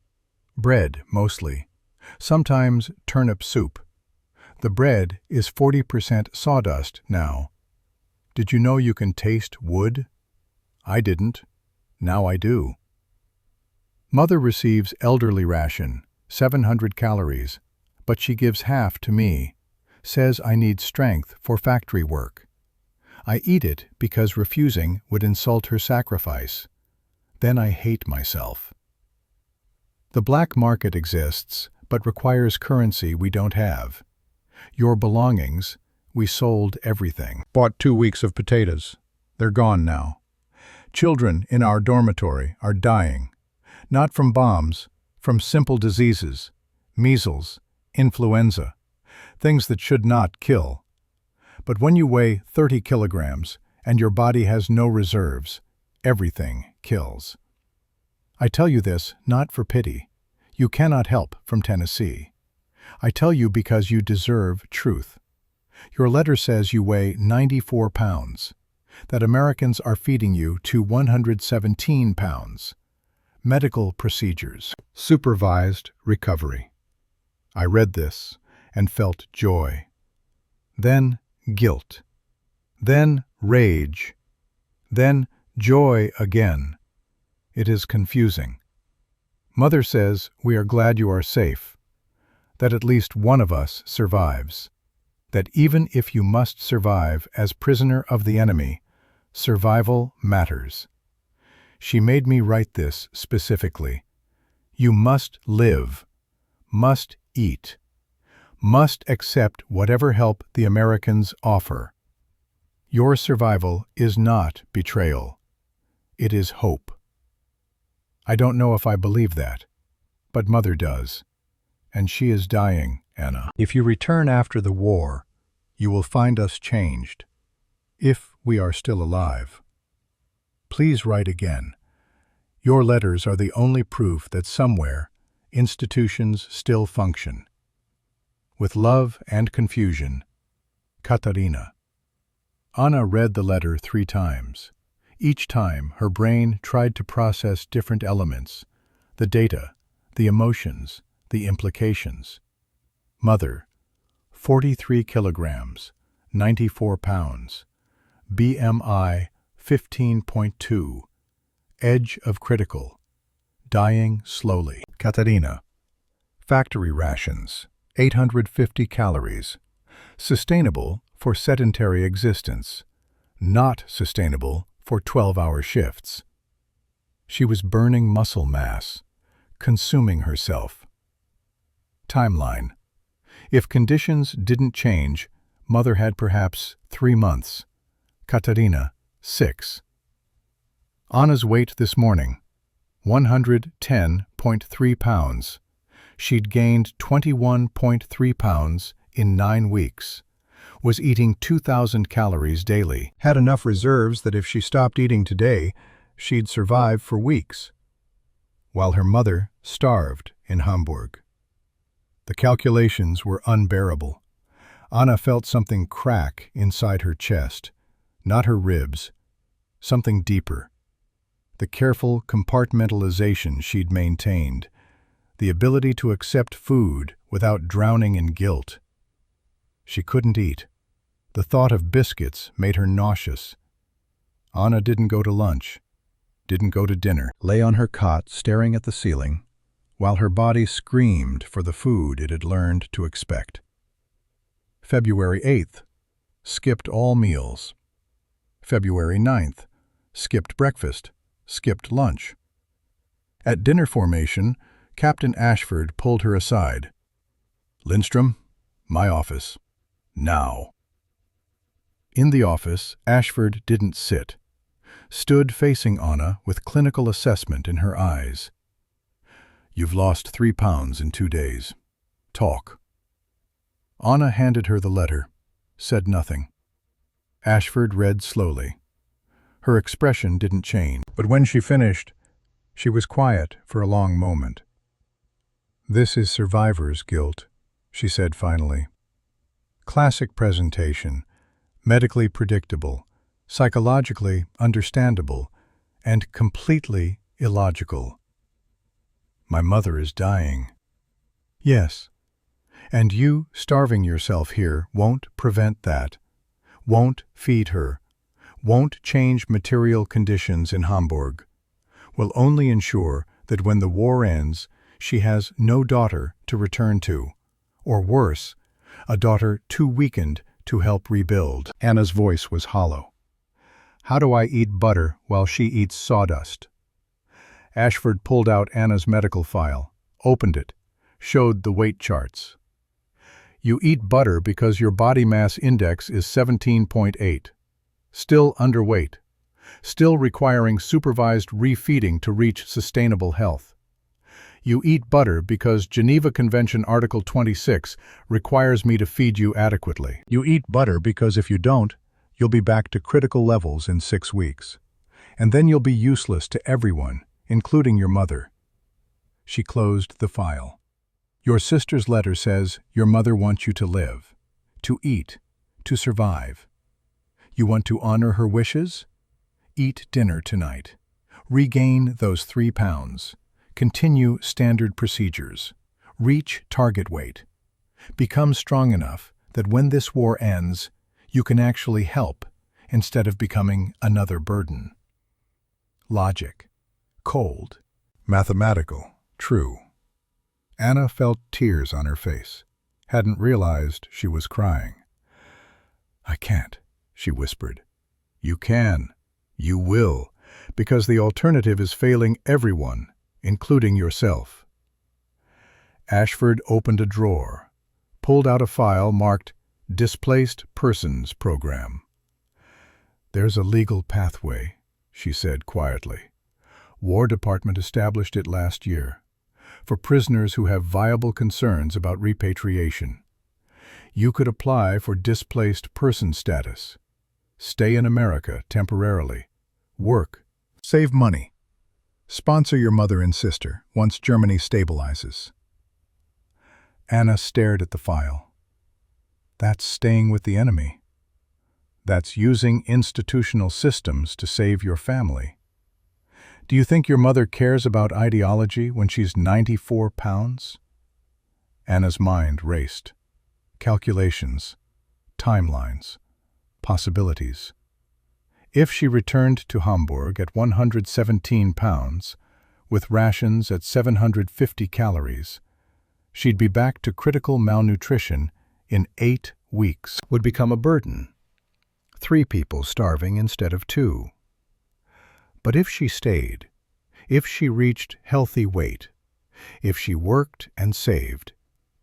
Bread, mostly. Sometimes turnip soup. The bread is 40% sawdust now. Did you know you can taste wood? I didn't. Now I do. Mother receives elderly ration, 700 calories, but she gives half to me, says I need strength for factory work. I eat it because refusing would insult her sacrifice. Then I hate myself. The black market exists, but requires currency we don't have. Your belongings, we sold everything. Bought 2 weeks of potatoes. They're gone now. Children in our dormitory are dying. Not from bombs, from simple diseases, measles, influenza, things that should not kill. But when you weigh 30 kilograms and your body has no reserves, everything kills. I tell you this not for pity. You cannot help from Tennessee. I tell you because you deserve truth. Your letter says you weigh 94 pounds, that Americans are feeding you to 117 pounds. Medical procedures. Supervised recovery. I read this and felt joy. Then guilt. Then rage. Then joy again. It is confusing. Mother says we are glad you are safe, that at least one of us survives, that even if you must survive as prisoner of the enemy, survival matters. She made me write this specifically. You must live, must eat, must accept whatever help the Americans offer. Your survival is not betrayal. It is hope. I don't know if I believe that, but Mother does. And she is dying, Anna. If you return after the war, you will find us changed, if we are still alive. Please write again. Your letters are the only proof that somewhere institutions still function. With love and confusion, Katarina. Anna read the letter 3 times. Each time, her brain tried to process different elements, the data, the emotions, the implications. Mother, 43 kilograms, 94 pounds. BMI 15.2. Edge of critical. Dying slowly. Katarina. Factory rations, 850 calories. Sustainable for sedentary existence. Not sustainable for 12-hour shifts. She was burning muscle mass, consuming herself. Timeline. If conditions didn't change, Mother had perhaps 3 months. Katarina, 6. Anna's weight this morning, 110.3 pounds. She'd gained 21.3 pounds in 9 weeks. Was eating 2,000 calories daily. Had enough reserves that if she stopped eating today, she'd survive for weeks. While her mother starved in Hamburg. The calculations were unbearable. Anna felt something crack inside her chest, not her ribs, something deeper. The careful compartmentalization she'd maintained, the ability to accept food without drowning in guilt. She couldn't eat. The thought of biscuits made her nauseous. Anna didn't go to lunch, didn't go to dinner, lay on her cot staring at the ceiling, while her body screamed for the food it had learned to expect. February 8th, skipped all meals. February 9th, skipped breakfast, skipped lunch. At dinner formation, Captain Ashford pulled her aside. "Lindstrom, my office. Now." In the office, Ashford didn't sit. Stood facing Anna with clinical assessment in her eyes. "You've lost 3 pounds in 2 days. Talk." Anna handed her the letter, said nothing. Ashford read slowly. Her expression didn't change, but when she finished, she was quiet for a long moment. "This is survivor's guilt," she said finally. "Classic presentation, medically predictable, psychologically understandable, and completely illogical. My mother is dying." "Yes, and you starving yourself here won't prevent that, won't feed her, won't change material conditions in Hamburg, will only ensure that when the war ends, she has no daughter to return to, or worse, a daughter too weakened to help rebuild." Anna's voice was hollow. "How do I eat butter while she eats sawdust?" Ashford pulled out Anna's medical file, opened it, showed the weight charts. "You eat butter because your body mass index is 17.8. Still underweight. Still requiring supervised refeeding to reach sustainable health. You eat butter because Geneva Convention Article 26 requires me to feed you adequately. You eat butter because if you don't, you'll be back to critical levels in 6 weeks. And then you'll be useless to everyone, including your mother." She closed the file. "Your sister's letter says your mother wants you to live, to eat, to survive. You want to honor her wishes? Eat dinner tonight. Regain those 3 pounds. Continue standard procedures. Reach target weight. Become strong enough that when this war ends, you can actually help instead of becoming another burden." Logic. Cold. Mathematical. True. Anna felt tears on her face. Hadn't realized she was crying. "I can't," she whispered. "You can. You will. Because the alternative is failing everyone, including yourself." Ashford opened a drawer, pulled out a file marked Displaced Persons Program. "There's a legal pathway," she said quietly. "War Department established it last year, for prisoners who have viable concerns about repatriation. You could apply for displaced person status. Stay in America temporarily. Work. Save money. Sponsor your mother and sister once Germany stabilizes." Anna stared at the file. That's staying with the enemy. That's using institutional systems to save your family. Do you think your mother cares about ideology when she's 94 pounds? Anna's mind raced. Calculations, timelines, possibilities. If she returned to Hamburg at 117 pounds, with rations at 750 calories, she'd be back to critical malnutrition in 8 weeks. Would become a burden. 3 people starving instead of 2. But if she stayed, if she reached healthy weight, if she worked and saved,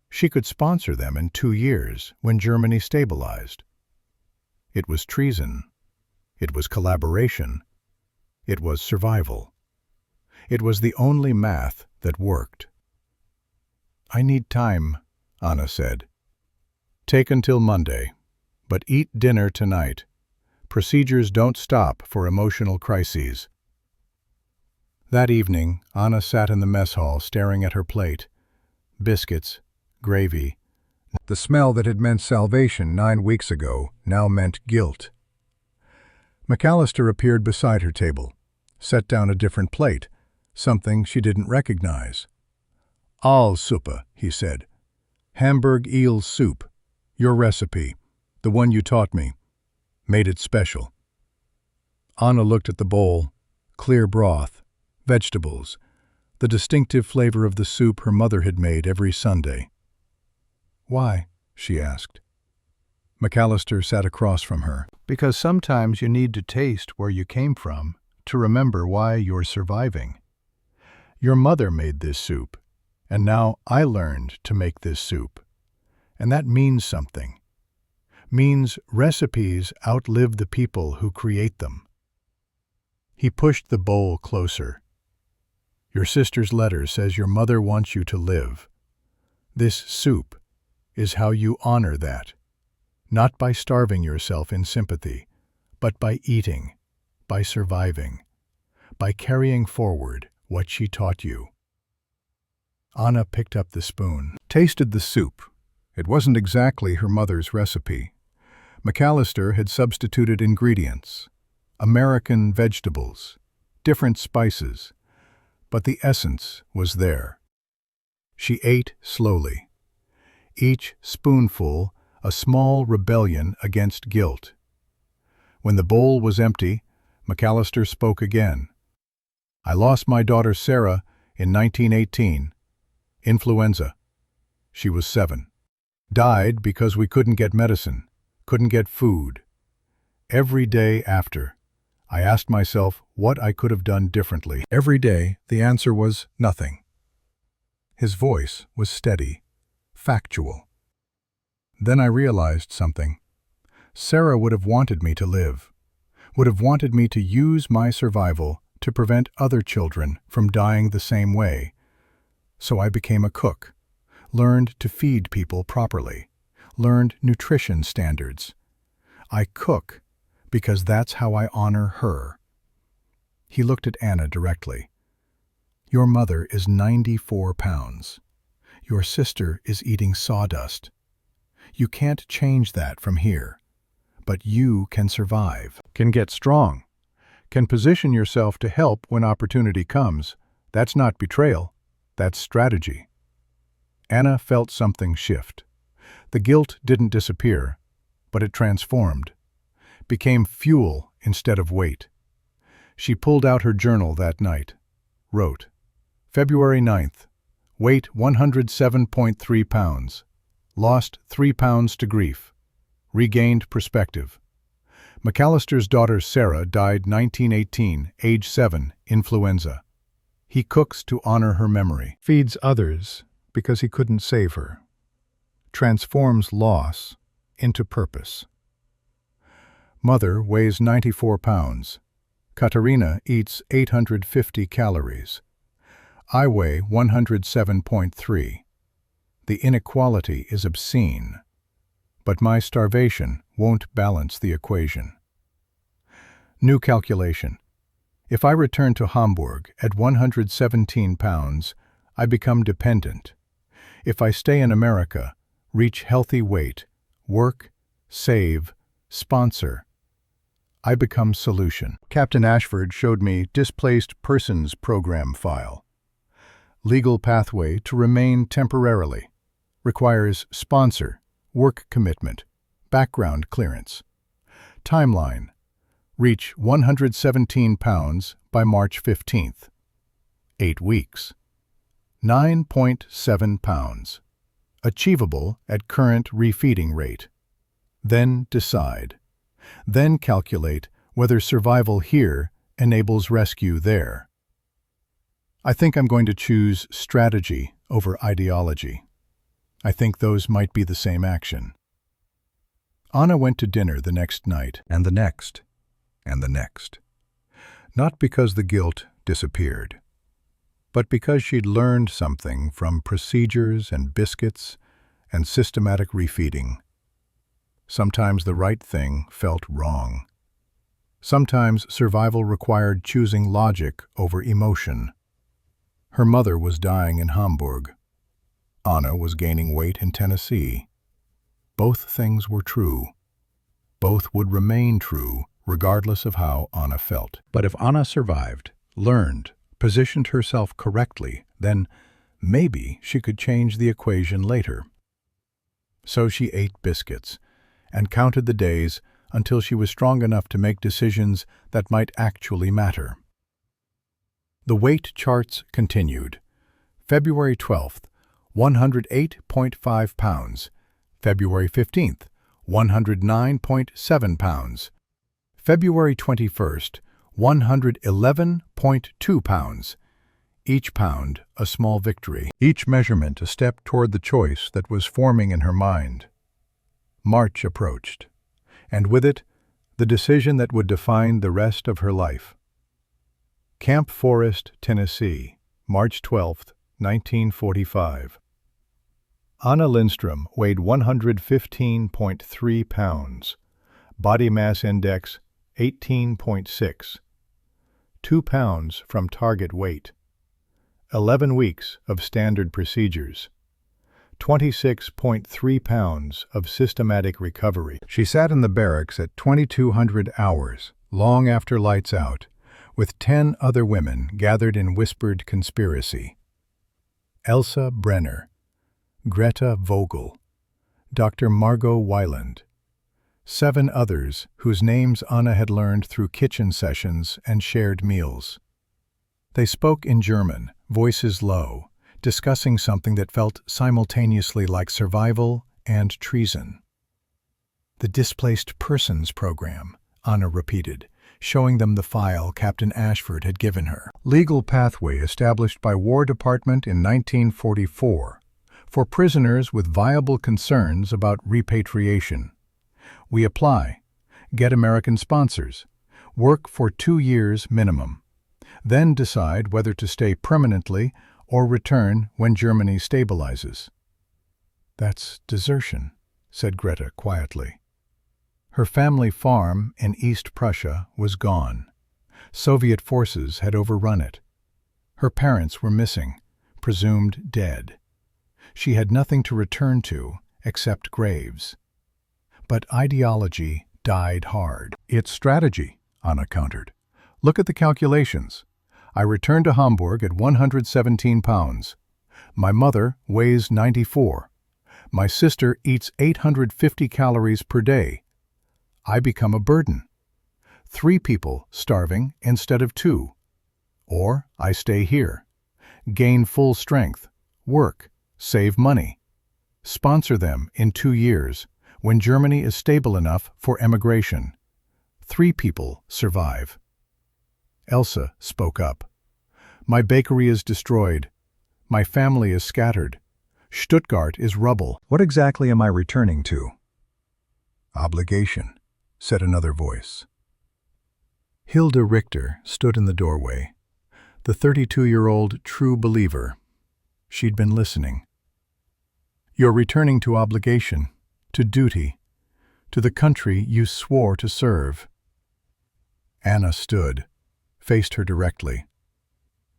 she could sponsor them in 2 years when Germany stabilized. It was treason. It was collaboration. It was survival. It was the only math that worked. "I need time," Anna said. "Take until Monday, but eat dinner tonight. Procedures don't stop for emotional crises." That evening, Anna sat in the mess hall staring at her plate. Biscuits, gravy. The smell that had meant salvation 9 weeks ago now meant guilt. McAllister appeared beside her table, set down a different plate, something she didn't recognize. "Aalsuppe," he said. "Hamburg eel soup. Your recipe, the one you taught me. Made it special." Anna looked at the bowl. Clear broth, vegetables, the distinctive flavor of the soup her mother had made every Sunday. "Why?" she asked. McAllister sat across from her. "Because sometimes you need to taste where you came from to remember why you're surviving. Your mother made this soup, and now I learned to make this soup. And that means something. Means recipes outlive the people who create them." He pushed the bowl closer. "Your sister's letter says your mother wants you to live. This soup is how you honor that. Not by starving yourself in sympathy, but by eating, by surviving, by carrying forward what she taught you." Anna picked up the spoon, tasted the soup. It wasn't exactly her mother's recipe. McAllister had substituted ingredients, American vegetables, different spices, but the essence was there. She ate slowly. Each spoonful a small rebellion against guilt. When the bowl was empty, McAllister spoke again. "I lost my daughter Sarah in 1918. Influenza. She was 7. Died because we couldn't get medicine, couldn't get food. Every day after, I asked myself what I could have done differently. Every day, the answer was nothing." His voice was steady, factual. "Then I realized something. Sarah would have wanted me to live, would have wanted me to use my survival to prevent other children from dying the same way. So I became a cook, learned to feed people properly, learned nutrition standards. I cook because that's how I honor her." He looked at Anna directly. "Your mother is 94 pounds. Your sister is eating sawdust. You can't change that from here, but you can survive, can get strong, can position yourself to help when opportunity comes. That's not betrayal, that's strategy." Anna felt something shift. The guilt didn't disappear, but it transformed, became fuel instead of weight. She pulled out her journal that night, wrote, "February 9th, weight 107.3 pounds. Lost 3 pounds to grief. Regained perspective. McAllister's daughter Sarah died 1918, age 7, influenza. He cooks to honor her memory. Feeds others because he couldn't save her. Transforms loss into purpose." Mother weighs 94 pounds. Katerina eats 850 calories. I weigh 107.3. The inequality is obscene, but my starvation won't balance the equation. New calculation. If I return to Hamburg at 117 pounds, I become dependent. If I stay in America, reach healthy weight, work, save, sponsor, I become solution. Captain Ashford showed me Displaced Persons Program file. Legal pathway to remain temporarily. Requires sponsor, work commitment, background clearance. Timeline. Reach 117 pounds by March 15th. 8 weeks. 9.7 pounds. Achievable at current refeeding rate. Then decide. Then calculate whether survival here enables rescue there. I think I'm going to choose strategy over ideology. I think those might be the same action. Anna went to dinner the next night, and the next, and the next. Not because the guilt disappeared, but because she'd learned something from procedures and biscuits and systematic refeeding. Sometimes the right thing felt wrong. Sometimes survival required choosing logic over emotion. Her mother was dying in Hamburg. Anna was gaining weight in Tennessee. Both things were true. Both would remain true, regardless of how Anna felt. But if Anna survived, learned, positioned herself correctly, then maybe she could change the equation later. So she ate biscuits and counted the days until she was strong enough to make decisions that might actually matter. The weight charts continued. February 12th, 108.5 pounds. February 15th, 109.7 pounds. February 21st, 111.2 pounds. Each pound a small victory. Each measurement a step toward the choice that was forming in her mind. March approached, and with it, the decision that would define the rest of her life. Camp Forest, Tennessee, March 12, 1945. Anna Lindstrom weighed 115.3 pounds. Body mass index 18.6. 2 pounds from target weight. 11 weeks of standard procedures. 26.3 pounds of systematic recovery. She sat in the barracks at 2200 hours, long after lights out, with 10 other women gathered in whispered conspiracy. Elsa Brenner, Greta Vogel, Dr. Margot Weiland, 7 others whose names Anna had learned through kitchen sessions and shared meals. They spoke in German, voices low, discussing something that felt simultaneously like survival and treason. The Displaced Persons Program, Anna repeated, showing them the file Captain Ashford had given her. Legal pathway established by War Department in 1944 for prisoners with viable concerns about repatriation. We apply, get American sponsors, work for 2 years minimum, then decide whether to stay permanently or return when Germany stabilizes. That's desertion, said Greta quietly. Her family farm in East Prussia was gone. Soviet forces had overrun it. Her parents were missing, presumed dead. She had nothing to return to except graves. But ideology died hard. It's strategy, Anna countered. Look at the calculations. I returned to Hamburg at 117 pounds. My mother weighs 94. My sister eats 850 calories per day. I become a burden. 3 people starving instead of 2. Or I stay here, gain full strength, work, save money, sponsor them in 2 years when Germany is stable enough for emigration. 3 people survive. Elsa spoke up. My bakery is destroyed. My family is scattered. Stuttgart is rubble. What exactly am I returning to? Obligation, said another voice. Hilda Richter stood in the doorway, the 32-year-old true believer. She'd been listening. You're returning to obligation, to duty, to the country you swore to serve. Anna stood, faced her directly.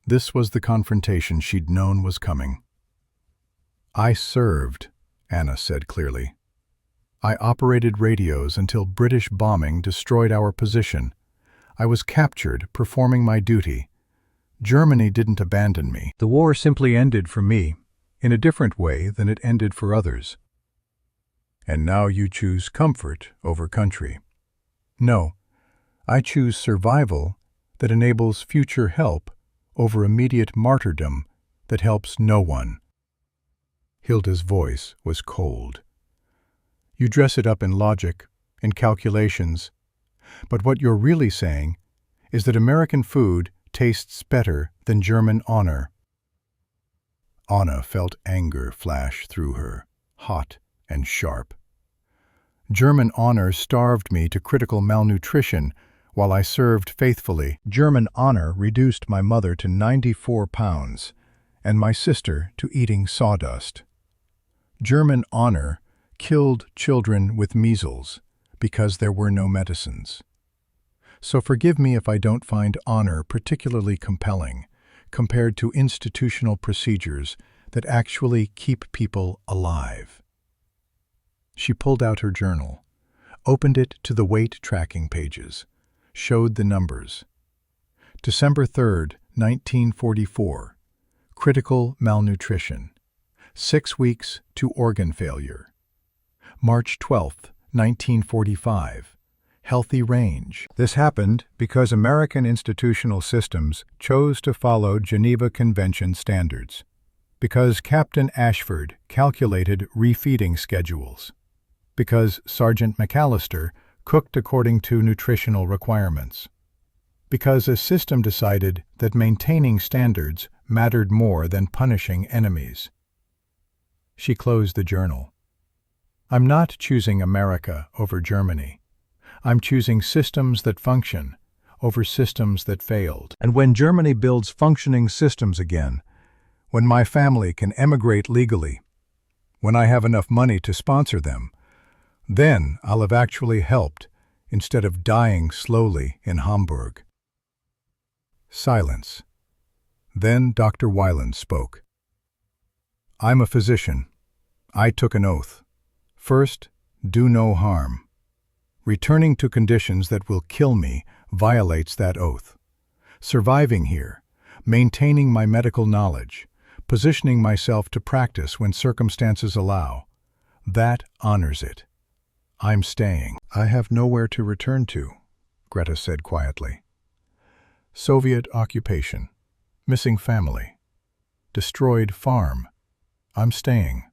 This was the confrontation she'd known was coming. I served, Anna said clearly. I operated radios until British bombing destroyed our position. I was captured performing my duty. Germany didn't abandon me. The war simply ended for me, in a different way than it ended for others. And now you choose comfort over country. No, I choose survival that enables future help over immediate martyrdom that helps no one. Hilda's voice was cold. You dress it up in logic, in calculations, but what you're really saying is that American food tastes better than German honor. Anna felt anger flash through her, hot and sharp. German honor starved me to critical malnutrition while I served faithfully. German honor reduced my mother to 94 pounds and my sister to eating sawdust. German honor killed children with measles because there were no medicines. So forgive me if I don't find honor particularly compelling compared to institutional procedures that actually keep people alive. She pulled out her journal, opened it to the weight tracking pages, showed the numbers. December 3rd, 1944, critical malnutrition, 6 weeks to organ failure. March 12th, 1945, healthy range. This happened because American institutional systems chose to follow Geneva Convention standards, because Captain Ashford calculated refeeding schedules, because Sergeant McAllister cooked according to nutritional requirements, because a system decided that maintaining standards mattered more than punishing enemies. She closed the journal. I'm not choosing America over Germany. I'm choosing systems that function over systems that failed. And when Germany builds functioning systems again, when my family can emigrate legally, when I have enough money to sponsor them, then I'll have actually helped instead of dying slowly in Hamburg. Silence. Then Dr. Weiland spoke. I'm a physician. I took an oath. First, do no harm. Returning to conditions that will kill me violates that oath. Surviving here, maintaining my medical knowledge, positioning myself to practice when circumstances allow, that honors it. I'm staying. I have nowhere to return to, Greta said quietly. Soviet occupation, missing family, destroyed farm. I'm staying.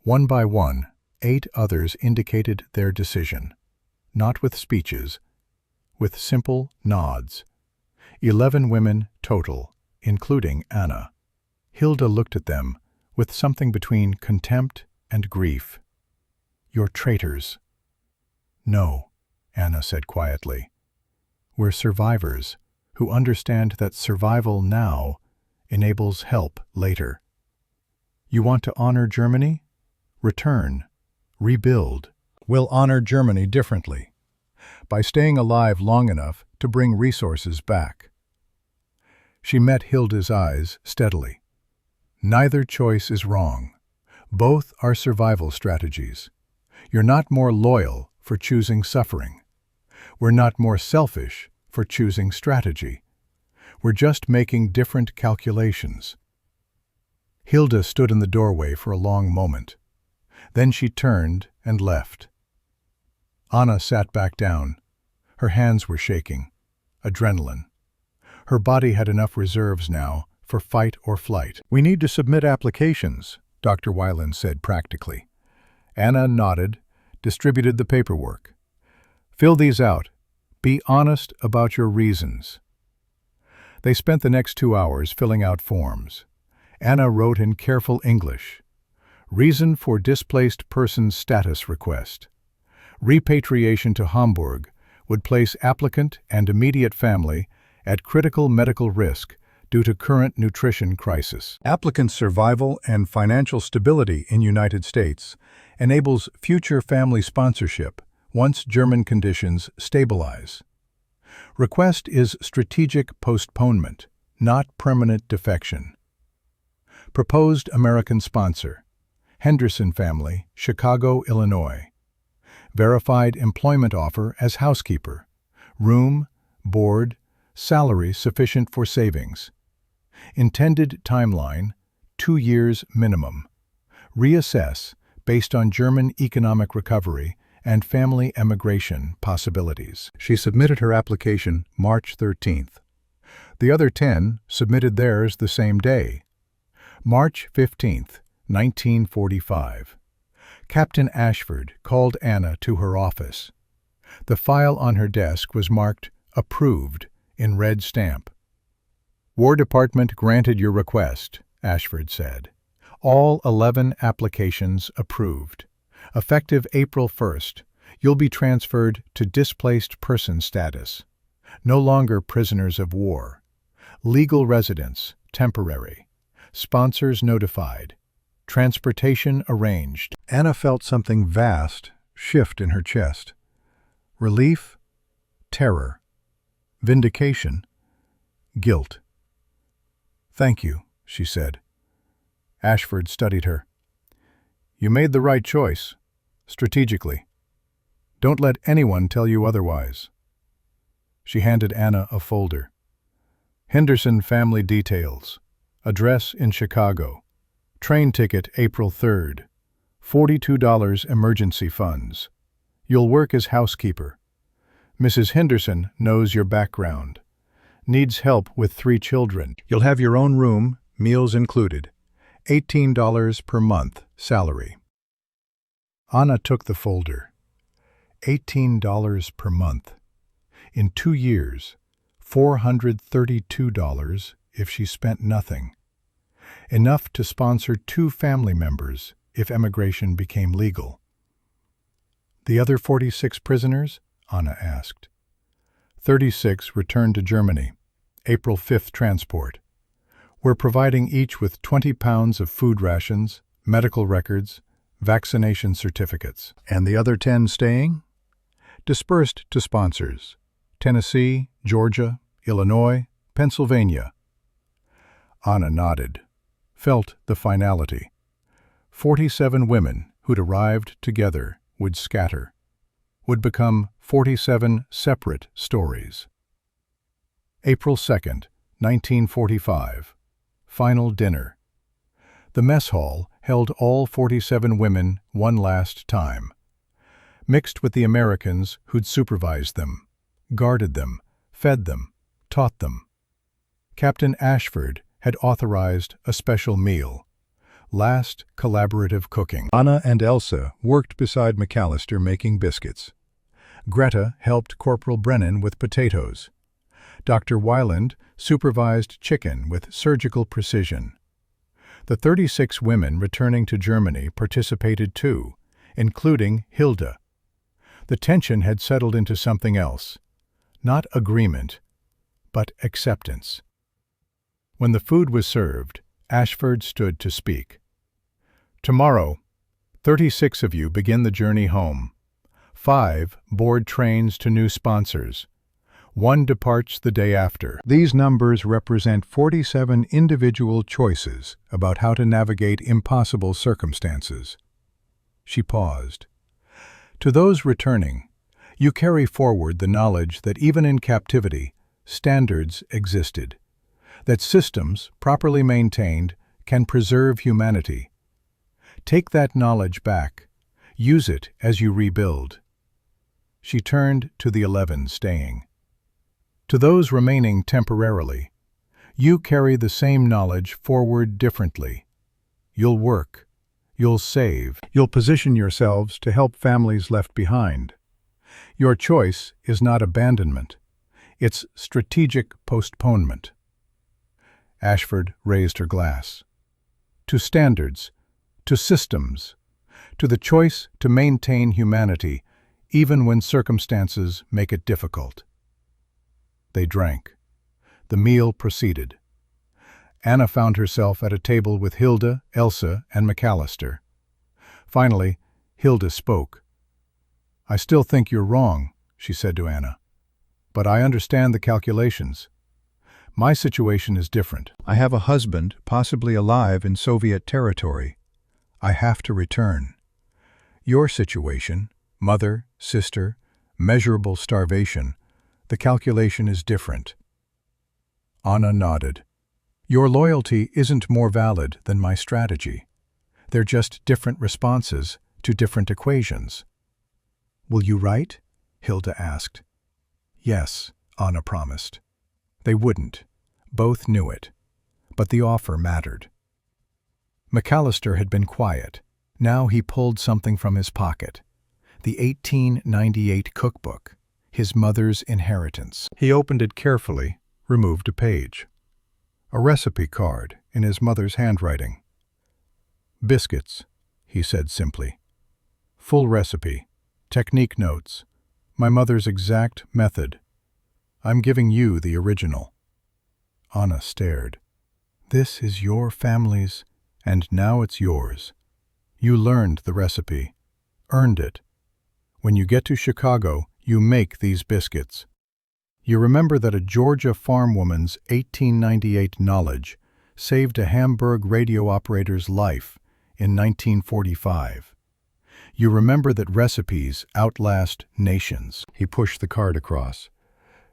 One by one, 8 others indicated their decision, not with speeches, with simple nods. 11 women total, including Anna. Hilda looked at them with something between contempt and grief. You're traitors. No, Anna said quietly. We're survivors who understand that survival now enables help later. You want to honor Germany? Return. Rebuild. We'll honor Germany differently, by staying alive long enough to bring resources back. She met Hilda's eyes steadily. Neither choice is wrong. Both are survival strategies. You're not more loyal for choosing suffering. We're not more selfish for choosing strategy. We're just making different calculations. Hilda stood in the doorway for a long moment. Then she turned and left. Anna sat back down. Her hands were shaking. Adrenaline. Her body had enough reserves now for fight or flight. We need to submit applications, Dr. Weiland said practically. Anna nodded, distributed the paperwork. Fill these out. Be honest about your reasons. They spent the next 2 hours filling out forms. Anna wrote in careful English. Reason for displaced person's status request. Repatriation to Hamburg would place applicant and immediate family at critical medical risk due to current nutrition crisis. Applicant's survival and financial stability in United States enables future family sponsorship once German conditions stabilize. Request is strategic postponement, not permanent defection. Proposed American sponsor. Henderson family, Chicago, Illinois. Verified employment offer as housekeeper. Room, board, salary sufficient for savings. Intended timeline, 2 years minimum. Reassess based on German economic recovery and family emigration possibilities. She submitted her application March 13th. The other 10 submitted theirs the same day. March 15th, 1945. Captain Ashford called Anna to her office. The file on her desk was marked "Approved" in red stamp. "War Department granted your request," Ashford said. "All 11 applications approved. Effective April 1st, you'll be transferred to displaced person status. No longer prisoners of war. Legal residence, temporary. Sponsors notified. Transportation arranged." Anna felt something vast shift in her chest. Relief, terror, vindication, guilt. "Thank you," she said. Ashford studied her. "You made the right choice, strategically. Don't let anyone tell you otherwise." She handed Anna a folder. "Henderson family details. Address in Chicago. Train ticket April 3rd. $42 emergency funds. You'll work as housekeeper. Mrs. Henderson knows your background. Needs help with 3 children. You'll have your own room, meals included. $18 per month salary." Anna took the folder. $18 per month. In 2 years, $432 if she spent nothing. Enough to sponsor 2 family members if emigration became legal. "The other 46 prisoners?" Anna asked. 36 returned to Germany. April 5th transport. We're providing each with 20 pounds of food rations, medical records, vaccination certificates. "And the other 10 staying?" "Dispersed to sponsors. Tennessee, Georgia, Illinois, Pennsylvania." Anna nodded, felt the finality. 47 women who'd arrived together would scatter, would become 47 separate stories. April 2nd, 1945. Final dinner. The mess hall held all 47 women one last time. Mixed with the Americans who'd supervised them, guarded them, fed them, taught them. Captain Ashford had authorized a special meal. Last collaborative cooking. Anna and Elsa worked beside McAllister making biscuits. Greta helped Corporal Brennan with potatoes. Dr. Weiland supervised chicken with surgical precision. The 36 women returning to Germany participated too, including Hilda. The tension had settled into something else. Not agreement, but acceptance. When the food was served, Ashford stood to speak. "Tomorrow, 36 of you begin the journey home. 5 board trains to new sponsors. 1 departs the day after." These numbers represent 47 individual choices about how to navigate impossible circumstances. She paused. "To those returning, you carry forward the knowledge that even in captivity, standards existed, that systems, properly maintained, can preserve humanity. Take that knowledge back. Use it as you rebuild." She turned to the 11 staying. "To those remaining temporarily, you carry the same knowledge forward differently. You'll work. You'll save. You'll position yourselves to help families left behind. Your choice is not abandonment. It's strategic postponement." Ashford raised her glass. "To standards, to systems, to the choice to maintain humanity even when circumstances make it difficult." They drank. The meal proceeded. Anna found herself at a table with Hilda, Elsa, and McAllister. Finally, Hilda spoke. "I still think you're wrong," she said to Anna. "But I understand the calculations. My situation is different. I have a husband, possibly alive in Soviet territory. I have to return. Your situation, mother, sister, measurable starvation, the calculation is different." Anna nodded. Your loyalty isn't more valid than my strategy. They're just different responses to different equations. Will you write? Hilda asked. Yes, Anna promised. They wouldn't. Both knew it. But the offer mattered. McAllister had been quiet. Now he pulled something from his pocket. The 1898 cookbook, his mother's inheritance. He opened it carefully, removed a page. A recipe card in his mother's handwriting. Biscuits, he said simply. Full recipe, technique notes, my mother's exact method. I'm giving you the original. Anna stared. This is your family's, and now it's yours. You learned the recipe, earned it. When you get to Chicago, you make these biscuits. You remember that a Georgia farm woman's 1898 knowledge saved a Hamburg radio operator's life in 1945. You remember that recipes outlast nations. He pushed the card across.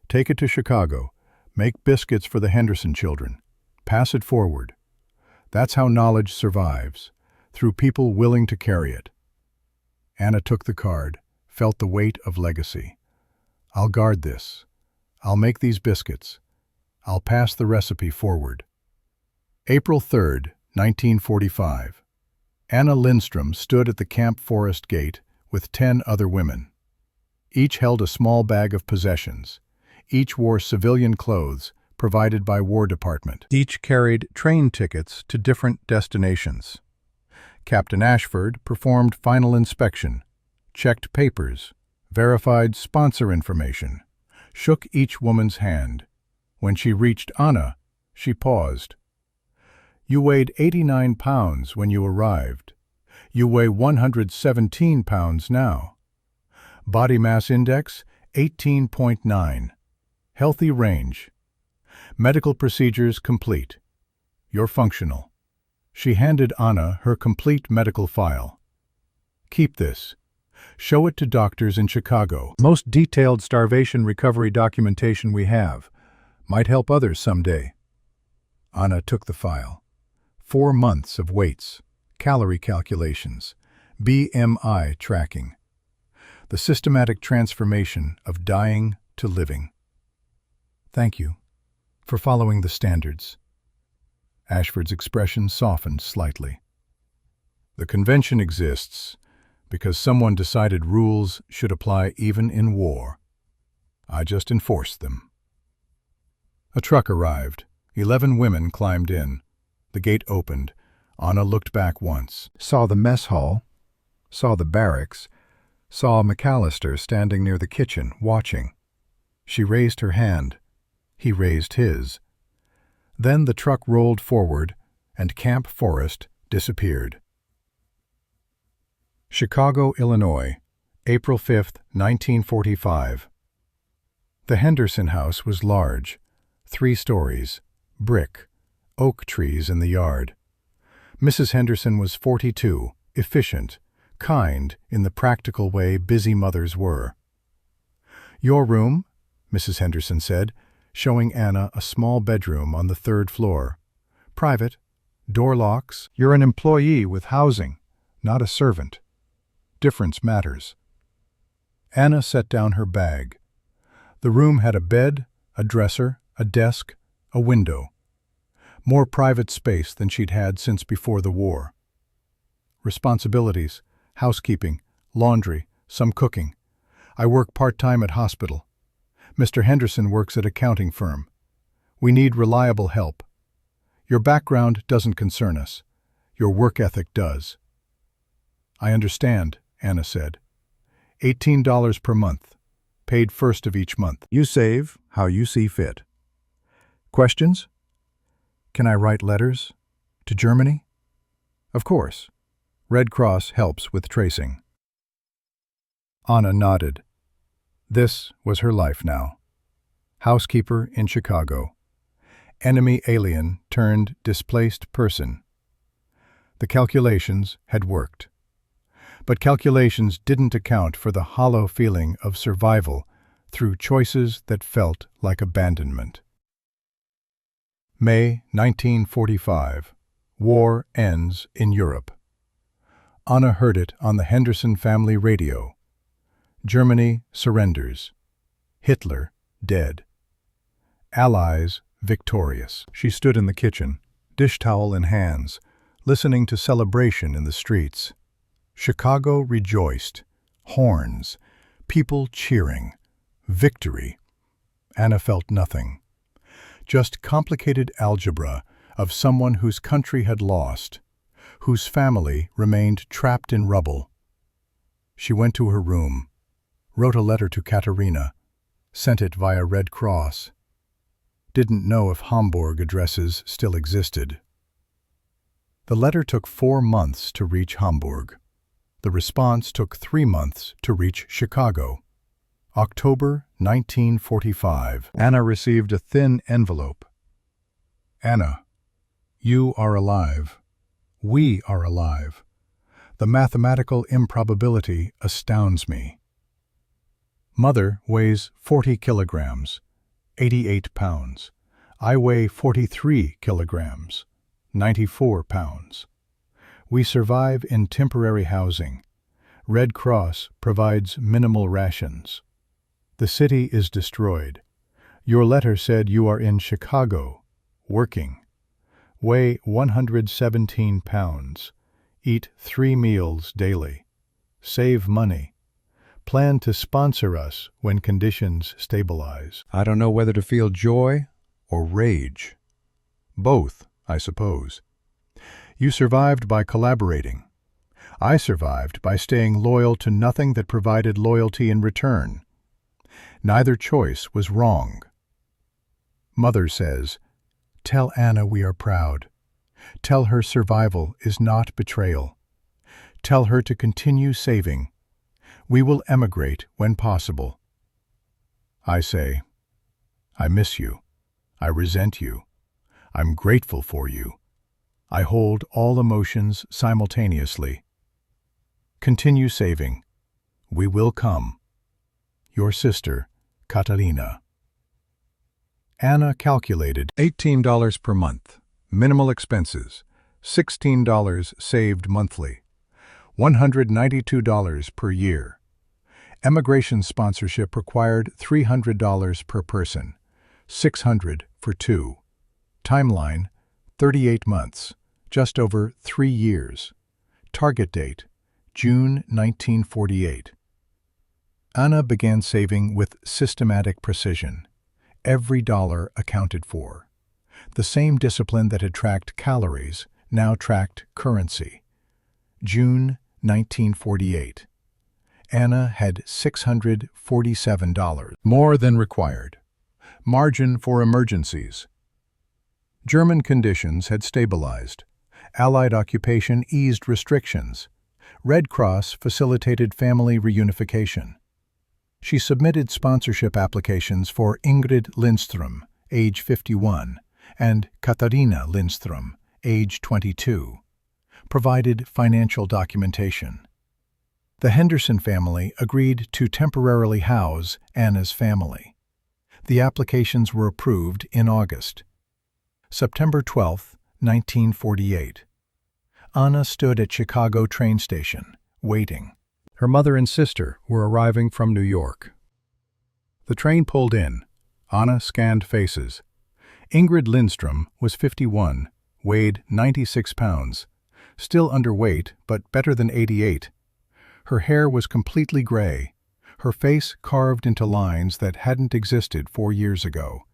Take it to Chicago. Make biscuits for the Henderson children. Pass it forward. That's how knowledge survives, through people willing to carry it. Anna took the card, felt the weight of legacy. I'll guard this. I'll make these biscuits. I'll pass the recipe forward. April 3rd, 1945. Anna Lindstrom stood at the Camp Forest gate with 10 other women. Each held a small bag of possessions. Each wore civilian clothes provided by War Department. Each carried train tickets to different destinations. Captain Ashford performed final inspection, checked papers, verified sponsor information, shook each woman's hand. When she reached Anna, she paused. You weighed 89 pounds when you arrived. You weigh 117 pounds now. Body mass index, 18.9. Healthy range. Medical procedures complete. You're functional. She handed Anna her complete medical file. Keep this. Show it to doctors in Chicago. Most detailed starvation recovery documentation we have. Might help others someday. Anna took the file. 4 months of weights, calorie calculations, BMI tracking. The systematic transformation of dying to living. Thank you for following the standards. Ashford's expression softened slightly. The convention exists because someone decided rules should apply even in war. I just enforced them. A truck arrived. 11 women climbed in. The gate opened. Anna looked back once. Saw the mess hall. Saw the barracks. Saw McAllister standing near the kitchen, watching. She raised her hand. He raised his. Then the truck rolled forward, and Camp Forest disappeared. Chicago, Illinois, April 5, 1945. The Henderson house was large, 3 stories, brick, oak trees in the yard. Mrs. Henderson was 42, efficient, kind in the practical way busy mothers were. Your room, Mrs. Henderson said, showing Anna a small bedroom on the 3rd floor. Private, door locks. You're an employee with housing, not a servant. Difference matters. Anna set down her bag. The room had a bed, a dresser, a desk, a window. More private space than she'd had since before the war. Responsibilities, housekeeping, laundry, some cooking. I work part-time at hospital. Mr. Henderson works at accounting firm. We need reliable help. Your background doesn't concern us. Your work ethic does. I understand, Anna said. $18 per month, paid first of each month. You save how you see fit. Questions? Can I write letters? To Germany? Of course. Red Cross helps with tracing. Anna nodded. This was her life now. Housekeeper in Chicago. Enemy alien turned displaced person. The calculations had worked. But calculations didn't account for the hollow feeling of survival through choices that felt like abandonment. May 1945. War ends in Europe. Anna heard it on the Henderson family radio. Germany surrenders. Hitler dead. Allies victorious. She stood in the kitchen, dish towel in hands, listening to celebration in the streets. Chicago rejoiced. Horns. People cheering. Victory. Anna felt nothing. Just complicated algebra of someone whose country had lost, whose family remained trapped in rubble. She went to her room, wrote a letter to Katerina, sent it via Red Cross. Didn't know if Hamburg addresses still existed. The letter took 4 months to reach Hamburg. The response took 3 months to reach Chicago. October 1945. Anna received a thin envelope. Anna, you are alive. We are alive. The mathematical improbability astounds me. Mother weighs 40 kilograms, 88 pounds. I weigh 43 kilograms, 94 pounds. We survive in temporary housing. Red Cross provides minimal rations. The city is destroyed. Your letter said you are in Chicago, working. Weigh 117 pounds. Eat 3 meals daily. Save money. Plan to sponsor us when conditions stabilize. I don't know whether to feel joy or rage. Both, I suppose. You survived by collaborating. I survived by staying loyal to nothing that provided loyalty in return. Neither choice was wrong. Mother says, "Tell Anna we are proud. Tell her survival is not betrayal. Tell her to continue saving. We will emigrate when possible." I say, I miss you. I resent you. I'm grateful for you. I hold all emotions simultaneously. Continue saving. We will come. Your sister, Katarina. Anna calculated $18 per month, minimal expenses, $16 saved monthly, $192 per year. Emigration sponsorship required $300 per person, $600 for 2. Timeline, 38 months, just over 3 years. Target date, June 1948. Anna began saving with systematic precision. Every dollar accounted for. The same discipline that had tracked calories now tracked currency. June 1948. Anna had $647, more than required. Margin for emergencies. German conditions had stabilized. Allied occupation eased restrictions. Red Cross facilitated family reunification. She submitted sponsorship applications for Ingrid Lindström, age 51, and Katarina Lindström, age 22. Provided financial documentation. The Henderson family agreed to temporarily house Anna's family. The applications were approved in August. September 12, 1948. Anna stood at Chicago train station, waiting. Her mother and sister were arriving from New York. The train pulled in. Anna scanned faces. Ingrid Lindström was 51, weighed 96 pounds. Still underweight, but better than 88. Her hair was completely gray, her face carved into lines that hadn't existed 4 years ago.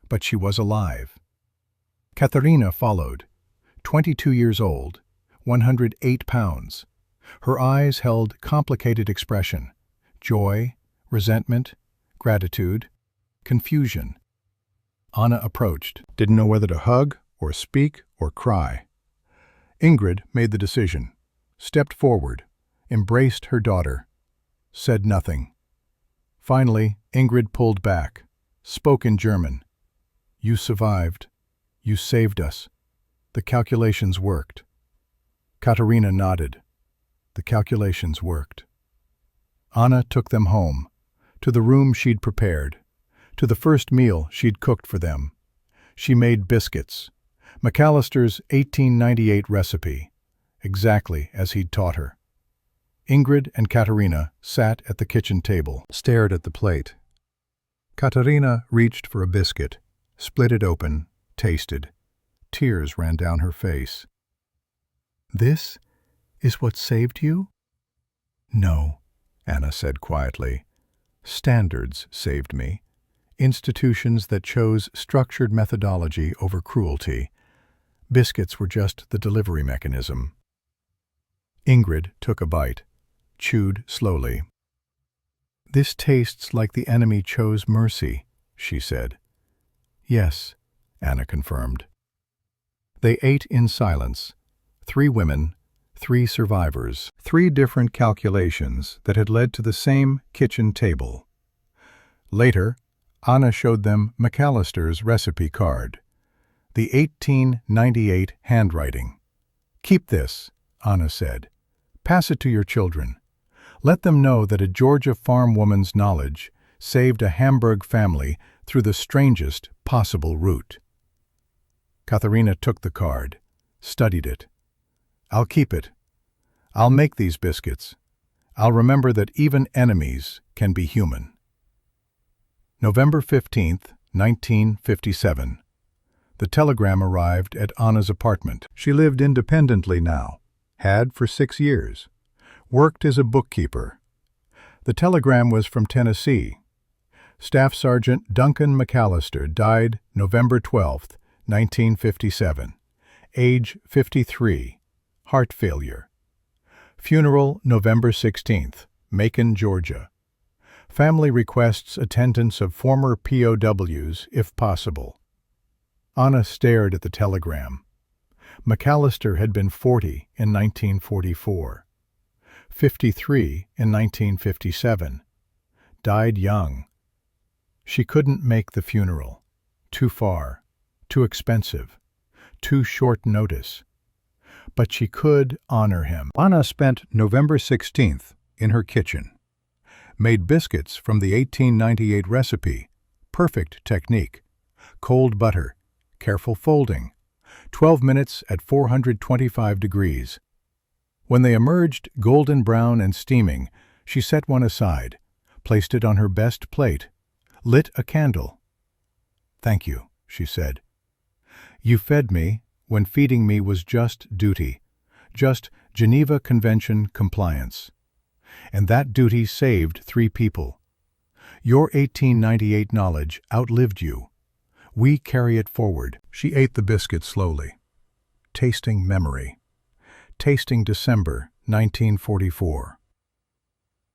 But she was alive. Katarina followed, 22 years old, 108 pounds. Her eyes held complicated expression: joy, resentment, gratitude, confusion. Anna approached, didn't know whether to hug or speak or cry. Ingrid made the decision, stepped forward, embraced her daughter, said nothing. Finally, Ingrid pulled back, spoke in German. "You survived. You saved us. The calculations worked." Katarina nodded. The calculations worked. Anna took them home, to the room she'd prepared, to the first meal she'd cooked for them. She made biscuits, McAllister's 1898 recipe, exactly as he'd taught her. Ingrid and Katerina sat at the kitchen table, stared at the plate. Katerina reached for a biscuit, split it open, tasted. Tears ran down her face. "This is what saved you?" "No," Anna said quietly. "Standards saved me. Institutions that chose structured methodology over cruelty. Biscuits were just the delivery mechanism." Ingrid took a bite, chewed slowly. "This tastes like the enemy chose mercy," she said. "Yes," Anna confirmed. They ate in silence. 3 women, 3 survivors, 3 different calculations that had led to the same kitchen table. Later, Anna showed them McAllister's recipe card, the 1898 handwriting. "Keep this," Anna said. "Pass it to your children. Let them know that a Georgia farm woman's knowledge saved a Hamburg family through the strangest possible route." Katharina took the card, studied it. "I'll keep it. I'll make these biscuits. I'll remember that even enemies can be human." November 15th, 1957. The telegram arrived at Anna's apartment. She lived independently now, had for 6 years, worked as a bookkeeper. The telegram was from Tennessee. Staff Sergeant Duncan McAllister died November 12th, 1957. Age 53. Heart failure. Funeral November 16th, Macon, Georgia. Family requests attendance of former POWs if possible. Anna stared at the telegram. McAllister had been 40 in 1944, 53 in 1957. Died young. She couldn't make the funeral. Too far, too expensive, too short notice. But she could honor him. Anna spent November 16th in her kitchen. Made biscuits from the 1898 recipe. Perfect technique. Cold butter. Careful folding. 12 minutes at 425 degrees. When they emerged golden brown and steaming, she set one aside, placed it on her best plate, lit a candle. "Thank you," she said. "You fed me when feeding me was just duty, just Geneva Convention compliance. And that duty saved 3 people. Your 1898 knowledge outlived you. We carry it forward." She ate the biscuit slowly, tasting memory, tasting December 1944.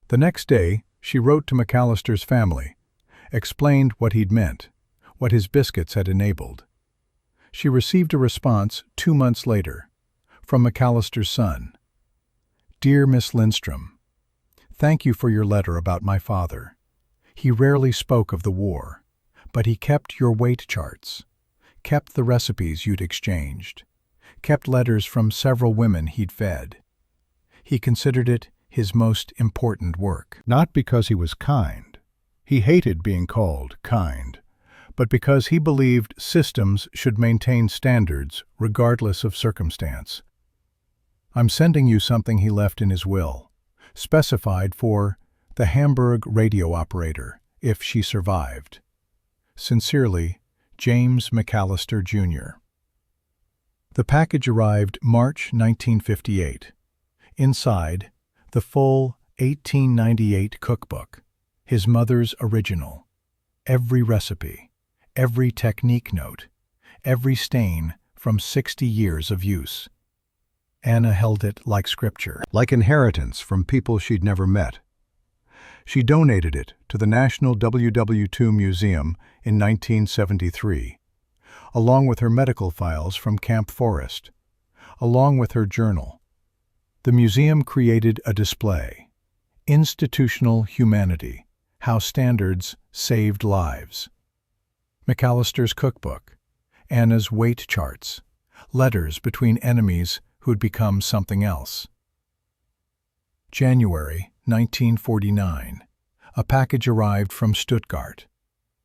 The next day, she wrote to McAllister's family, explained what he'd meant, what his biscuits had enabled. She received a response 2 months later, from McAllister's son. "Dear Miss Lindstrom, thank you for your letter about my father. He rarely spoke of the war, but he kept your weight charts, kept the recipes you'd exchanged, kept letters from several women he'd fed. He considered it his most important work. Not because he was kind. He hated being called kind, but because he believed systems should maintain standards regardless of circumstance. I'm sending you something he left in his will, specified for the Hamburg radio operator, if she survived. Sincerely, James McAllister, Jr." The package arrived March 1958. Inside, the full 1898 cookbook, his mother's original. Every recipe, every technique note, every stain from 60 years of use. Anna held it like scripture, like inheritance from people she'd never met. She donated it to the National WW2 Museum in 1973, along with her medical files from Camp Forest, along with her journal. The museum created a display, Institutional Humanity, How Standards Saved Lives. McAllister's cookbook, Anna's weight charts, letters between enemies who'd become something else. January 1949. A package arrived from Stuttgart.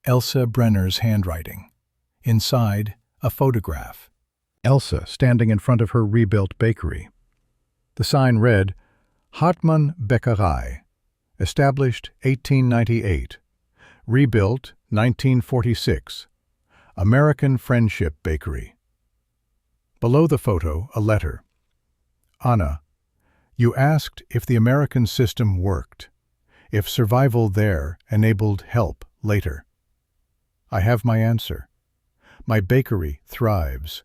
Elsa Brenner's handwriting. Inside, a photograph. Elsa standing in front of her rebuilt bakery. The sign read, Hartmann Bäckerei, established 1898, rebuilt 1946, American Friendship Bakery. Below the photo, a letter. Anna, you asked if the American system worked, if survival there enabled help later. I have my answer. My bakery thrives,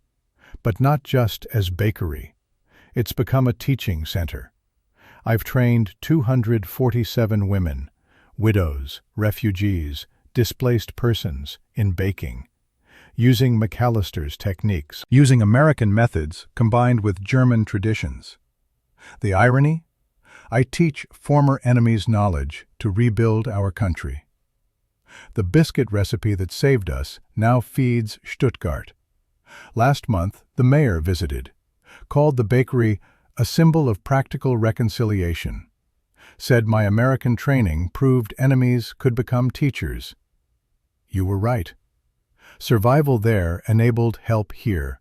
but not just as bakery. It's become a teaching center. I've trained 247 women, widows, refugees, displaced persons in baking, using McAllister's techniques, using American methods combined with German traditions. The irony? I teach former enemies knowledge to rebuild our country. The biscuit recipe that saved us now feeds Stuttgart. Last month, the mayor visited, called the bakery a symbol of practical reconciliation, said my American training proved enemies could become teachers. You were right. Survival there enabled help here.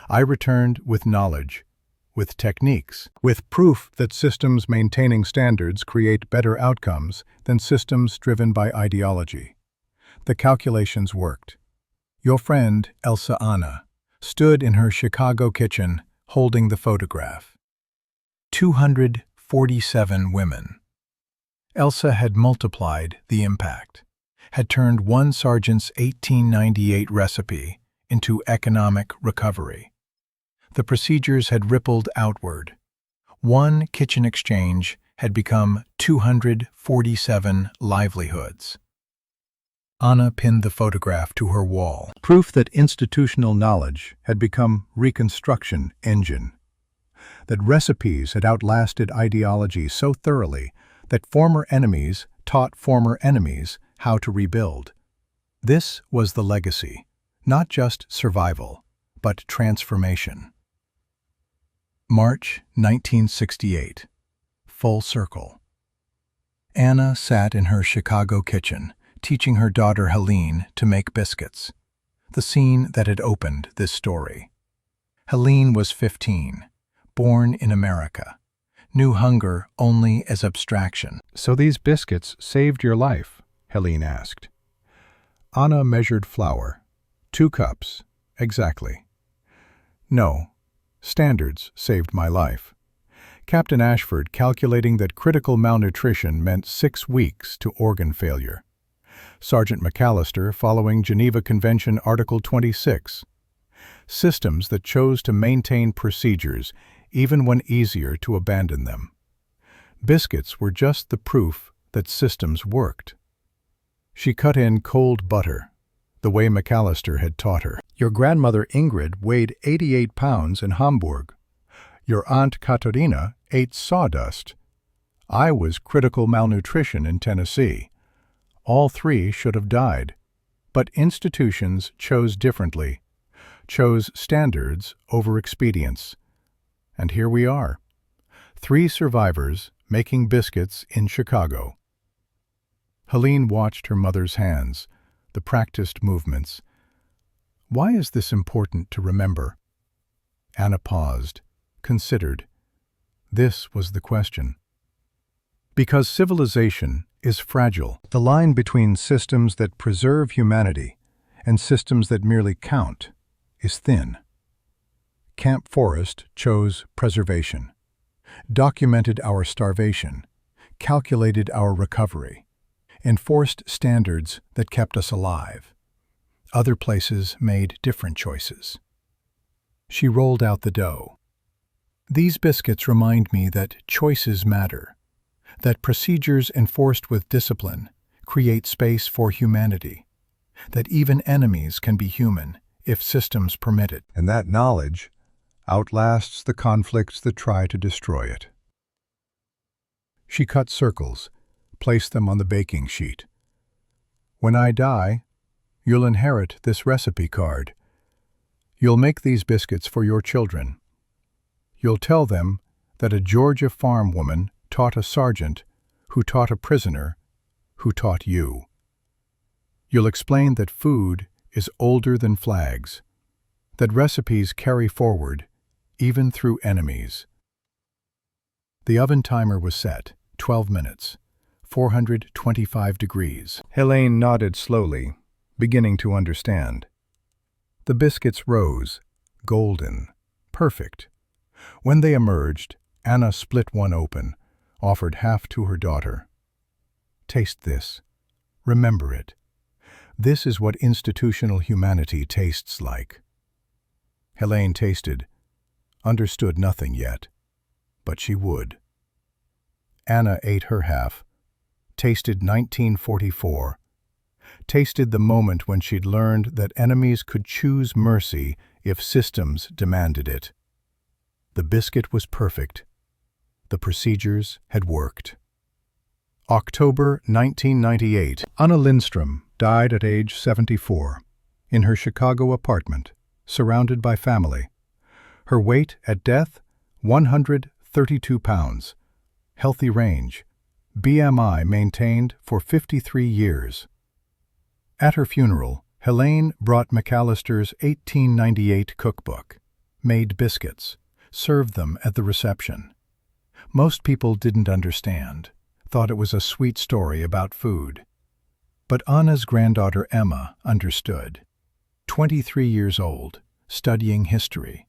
I returned with knowledge, with techniques, with proof that systems maintaining standards create better outcomes than systems driven by ideology. The calculations worked. Your friend, Elsa Anna, stood in her Chicago kitchen holding the photograph. 247 women. Elsa had multiplied the impact, had turned one sergeant's 1898 recipe into economic recovery. The procedures had rippled outward. One kitchen exchange had become 247 livelihoods. Anna pinned the photograph to her wall, proof that institutional knowledge had become reconstruction engine, that recipes had outlasted ideology so thoroughly that former enemies taught former enemies how to rebuild. This was the legacy, not just survival, but transformation. March 1968. Full circle. Anna sat in her Chicago kitchen, teaching her daughter Helene to make biscuits, the scene that had opened this story. Helene was 15, born in America, knew hunger only as abstraction. So these biscuits saved your life? Helene asked. Anna measured flour. 2 cups, exactly. No, standards saved my life. Captain Ashford calculating that critical malnutrition meant 6 weeks to organ failure. Sergeant McAllister following Geneva Convention Article 26. Systems that chose to maintain procedures even when easier to abandon them. Biscuits were just the proof that systems worked. She cut in cold butter, the way McAllister had taught her. Your grandmother Ingrid weighed 88 pounds in Hamburg. Your aunt Katerina ate sawdust. I was critical malnutrition in Tennessee. All 3 should have died. But institutions chose differently, chose standards over expedience. And here we are, 3 survivors making biscuits in Chicago. Helene watched her mother's hands, the practiced movements. Why is this important to remember? Anna paused, considered. This was the question. Because civilization is fragile. The line between systems that preserve humanity and systems that merely count is thin. Camp Forrest chose preservation, documented our starvation, calculated our recovery, enforced standards that kept us alive. Other places made different choices. She rolled out the dough. These biscuits remind me that choices matter, that procedures enforced with discipline create space for humanity, that even enemies can be human if systems permit it. And that knowledge outlasts the conflicts that try to destroy it. She cut circles, placed them on the baking sheet. When I die, you'll inherit this recipe card. You'll make these biscuits for your children. You'll tell them that a Georgia farm woman taught a sergeant who taught a prisoner who taught you. You'll explain that food is older than flags, that recipes carry forward, even through enemies. The oven timer was set, 12 minutes, 425 degrees. Helene nodded slowly, beginning to understand. The biscuits rose, golden, perfect. When they emerged, Anna split one open, offered half to her daughter. Taste this. Remember it. This is what institutional humanity tastes like. Helene tasted, understood nothing yet, but she would. Anna ate her half, tasted 1944, tasted the moment when she'd learned that enemies could choose mercy if systems demanded it. The biscuit was perfect. The procedures had worked. October 1998. Anna Lindstrom died at age 74, in her Chicago apartment, surrounded by family. Her weight at death, 132 pounds. Healthy range. BMI maintained for 53 years. At her funeral, Helene brought McAllister's 1898 cookbook, made biscuits, served them at the reception. Most people didn't understand, thought it was a sweet story about food. But Anna's granddaughter Emma understood. 23 years old, studying history.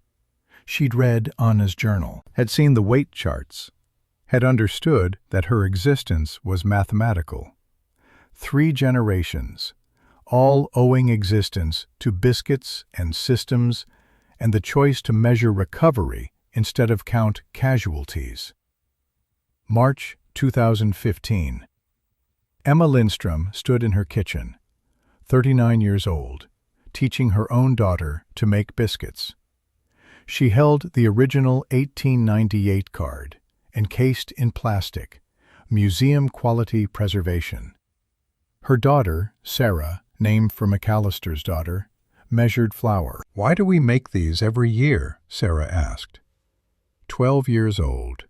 She'd read Anna's journal, had seen the weight charts, had understood that her existence was mathematical. 3 generations, all owing existence to biscuits and systems and the choice to measure recovery instead of count casualties. March 2015. Emma Lindstrom stood in her kitchen, 39 years old, teaching her own daughter to make biscuits. She held the original 1898 card, encased in plastic, museum-quality preservation. Her daughter, Sarah, named for McAllister's daughter, measured flour. "Why do we make these every year?" Sarah asked. 12 years old.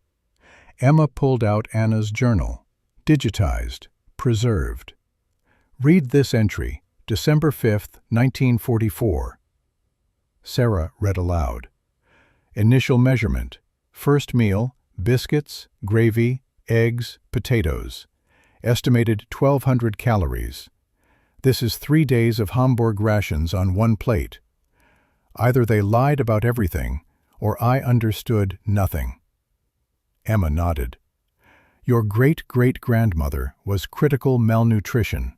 Emma pulled out Anna's journal, digitized, preserved. "Read this entry, December 5, 1944. Sarah read aloud. Initial measurement. First meal, biscuits, gravy, eggs, potatoes. Estimated 1,200 calories. This is 3 days of Hamburg rations on one plate. Either they lied about everything, or I understood nothing." Emma nodded. "Your great-great-grandmother was critical malnutrition.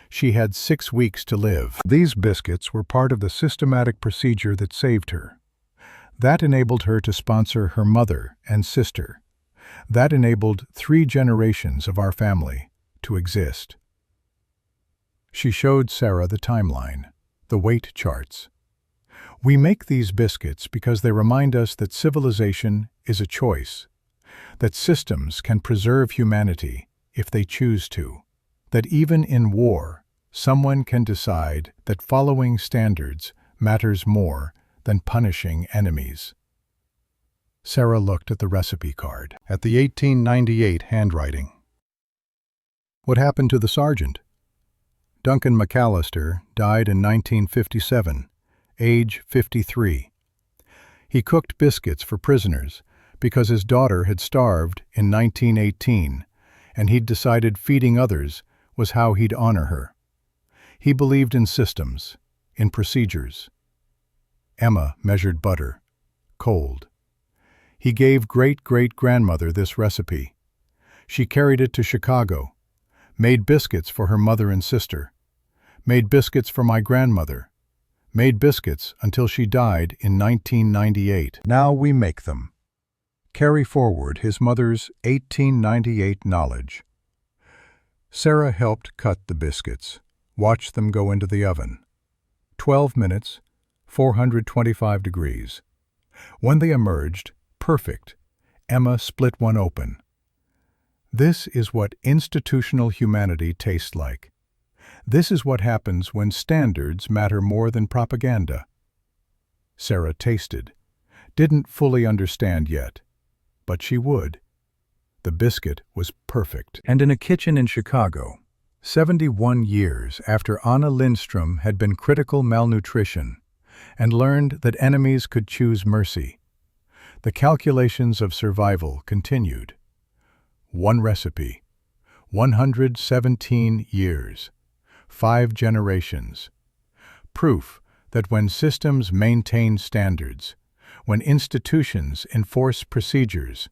She had 6 weeks to live." These biscuits were part of the systematic procedure that saved her. That enabled her to sponsor her mother and sister. That enabled 3 generations of our family to exist. She showed Sarah the timeline, the weight charts. "We make these biscuits because they remind us that civilization is a choice, that systems can preserve humanity if they choose to, that even in war, someone can decide that following standards matters more than punishing enemies." Sarah looked at the recipe card, at the 1898 handwriting. What happened to the sergeant? Duncan McAllister died in 1957, age 53. He cooked biscuits for prisoners because his daughter had starved in 1918, and he'd decided feeding others was how he'd honor her. He believed in systems, in procedures. Emma measured butter, cold. He gave great-great-grandmother this recipe. She carried it to Chicago, made biscuits for her mother and sister, made biscuits for my grandmother, made biscuits until she died in 1998. Now we make them. Carry forward his mother's 1898 knowledge. Sarah helped cut the biscuits, watched them go into the oven. 12 minutes, 425 degrees. When they emerged, perfect, Emma split one open. This is what institutional humanity tastes like. This is what happens when standards matter more than propaganda. Sarah tasted, didn't fully understand yet, but she would. The biscuit was perfect. And in a kitchen in Chicago, 71 years after Anna Lindström had been critical malnutrition and learned that enemies could choose mercy, the calculations of survival continued. One recipe, 117 years, 5 generations. Proof that when systems maintain standards, when institutions enforce procedures,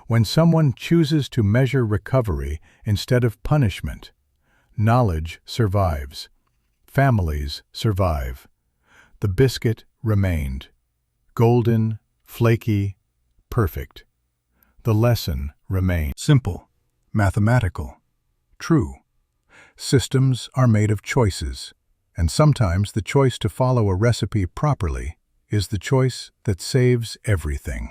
when someone chooses to measure recovery instead of punishment, knowledge survives. Families survive. The biscuit remained. Golden, flaky, perfect. The lesson remained. Simple, mathematical, true. Systems are made of choices, and sometimes the choice to follow a recipe properly is the choice that saves everything.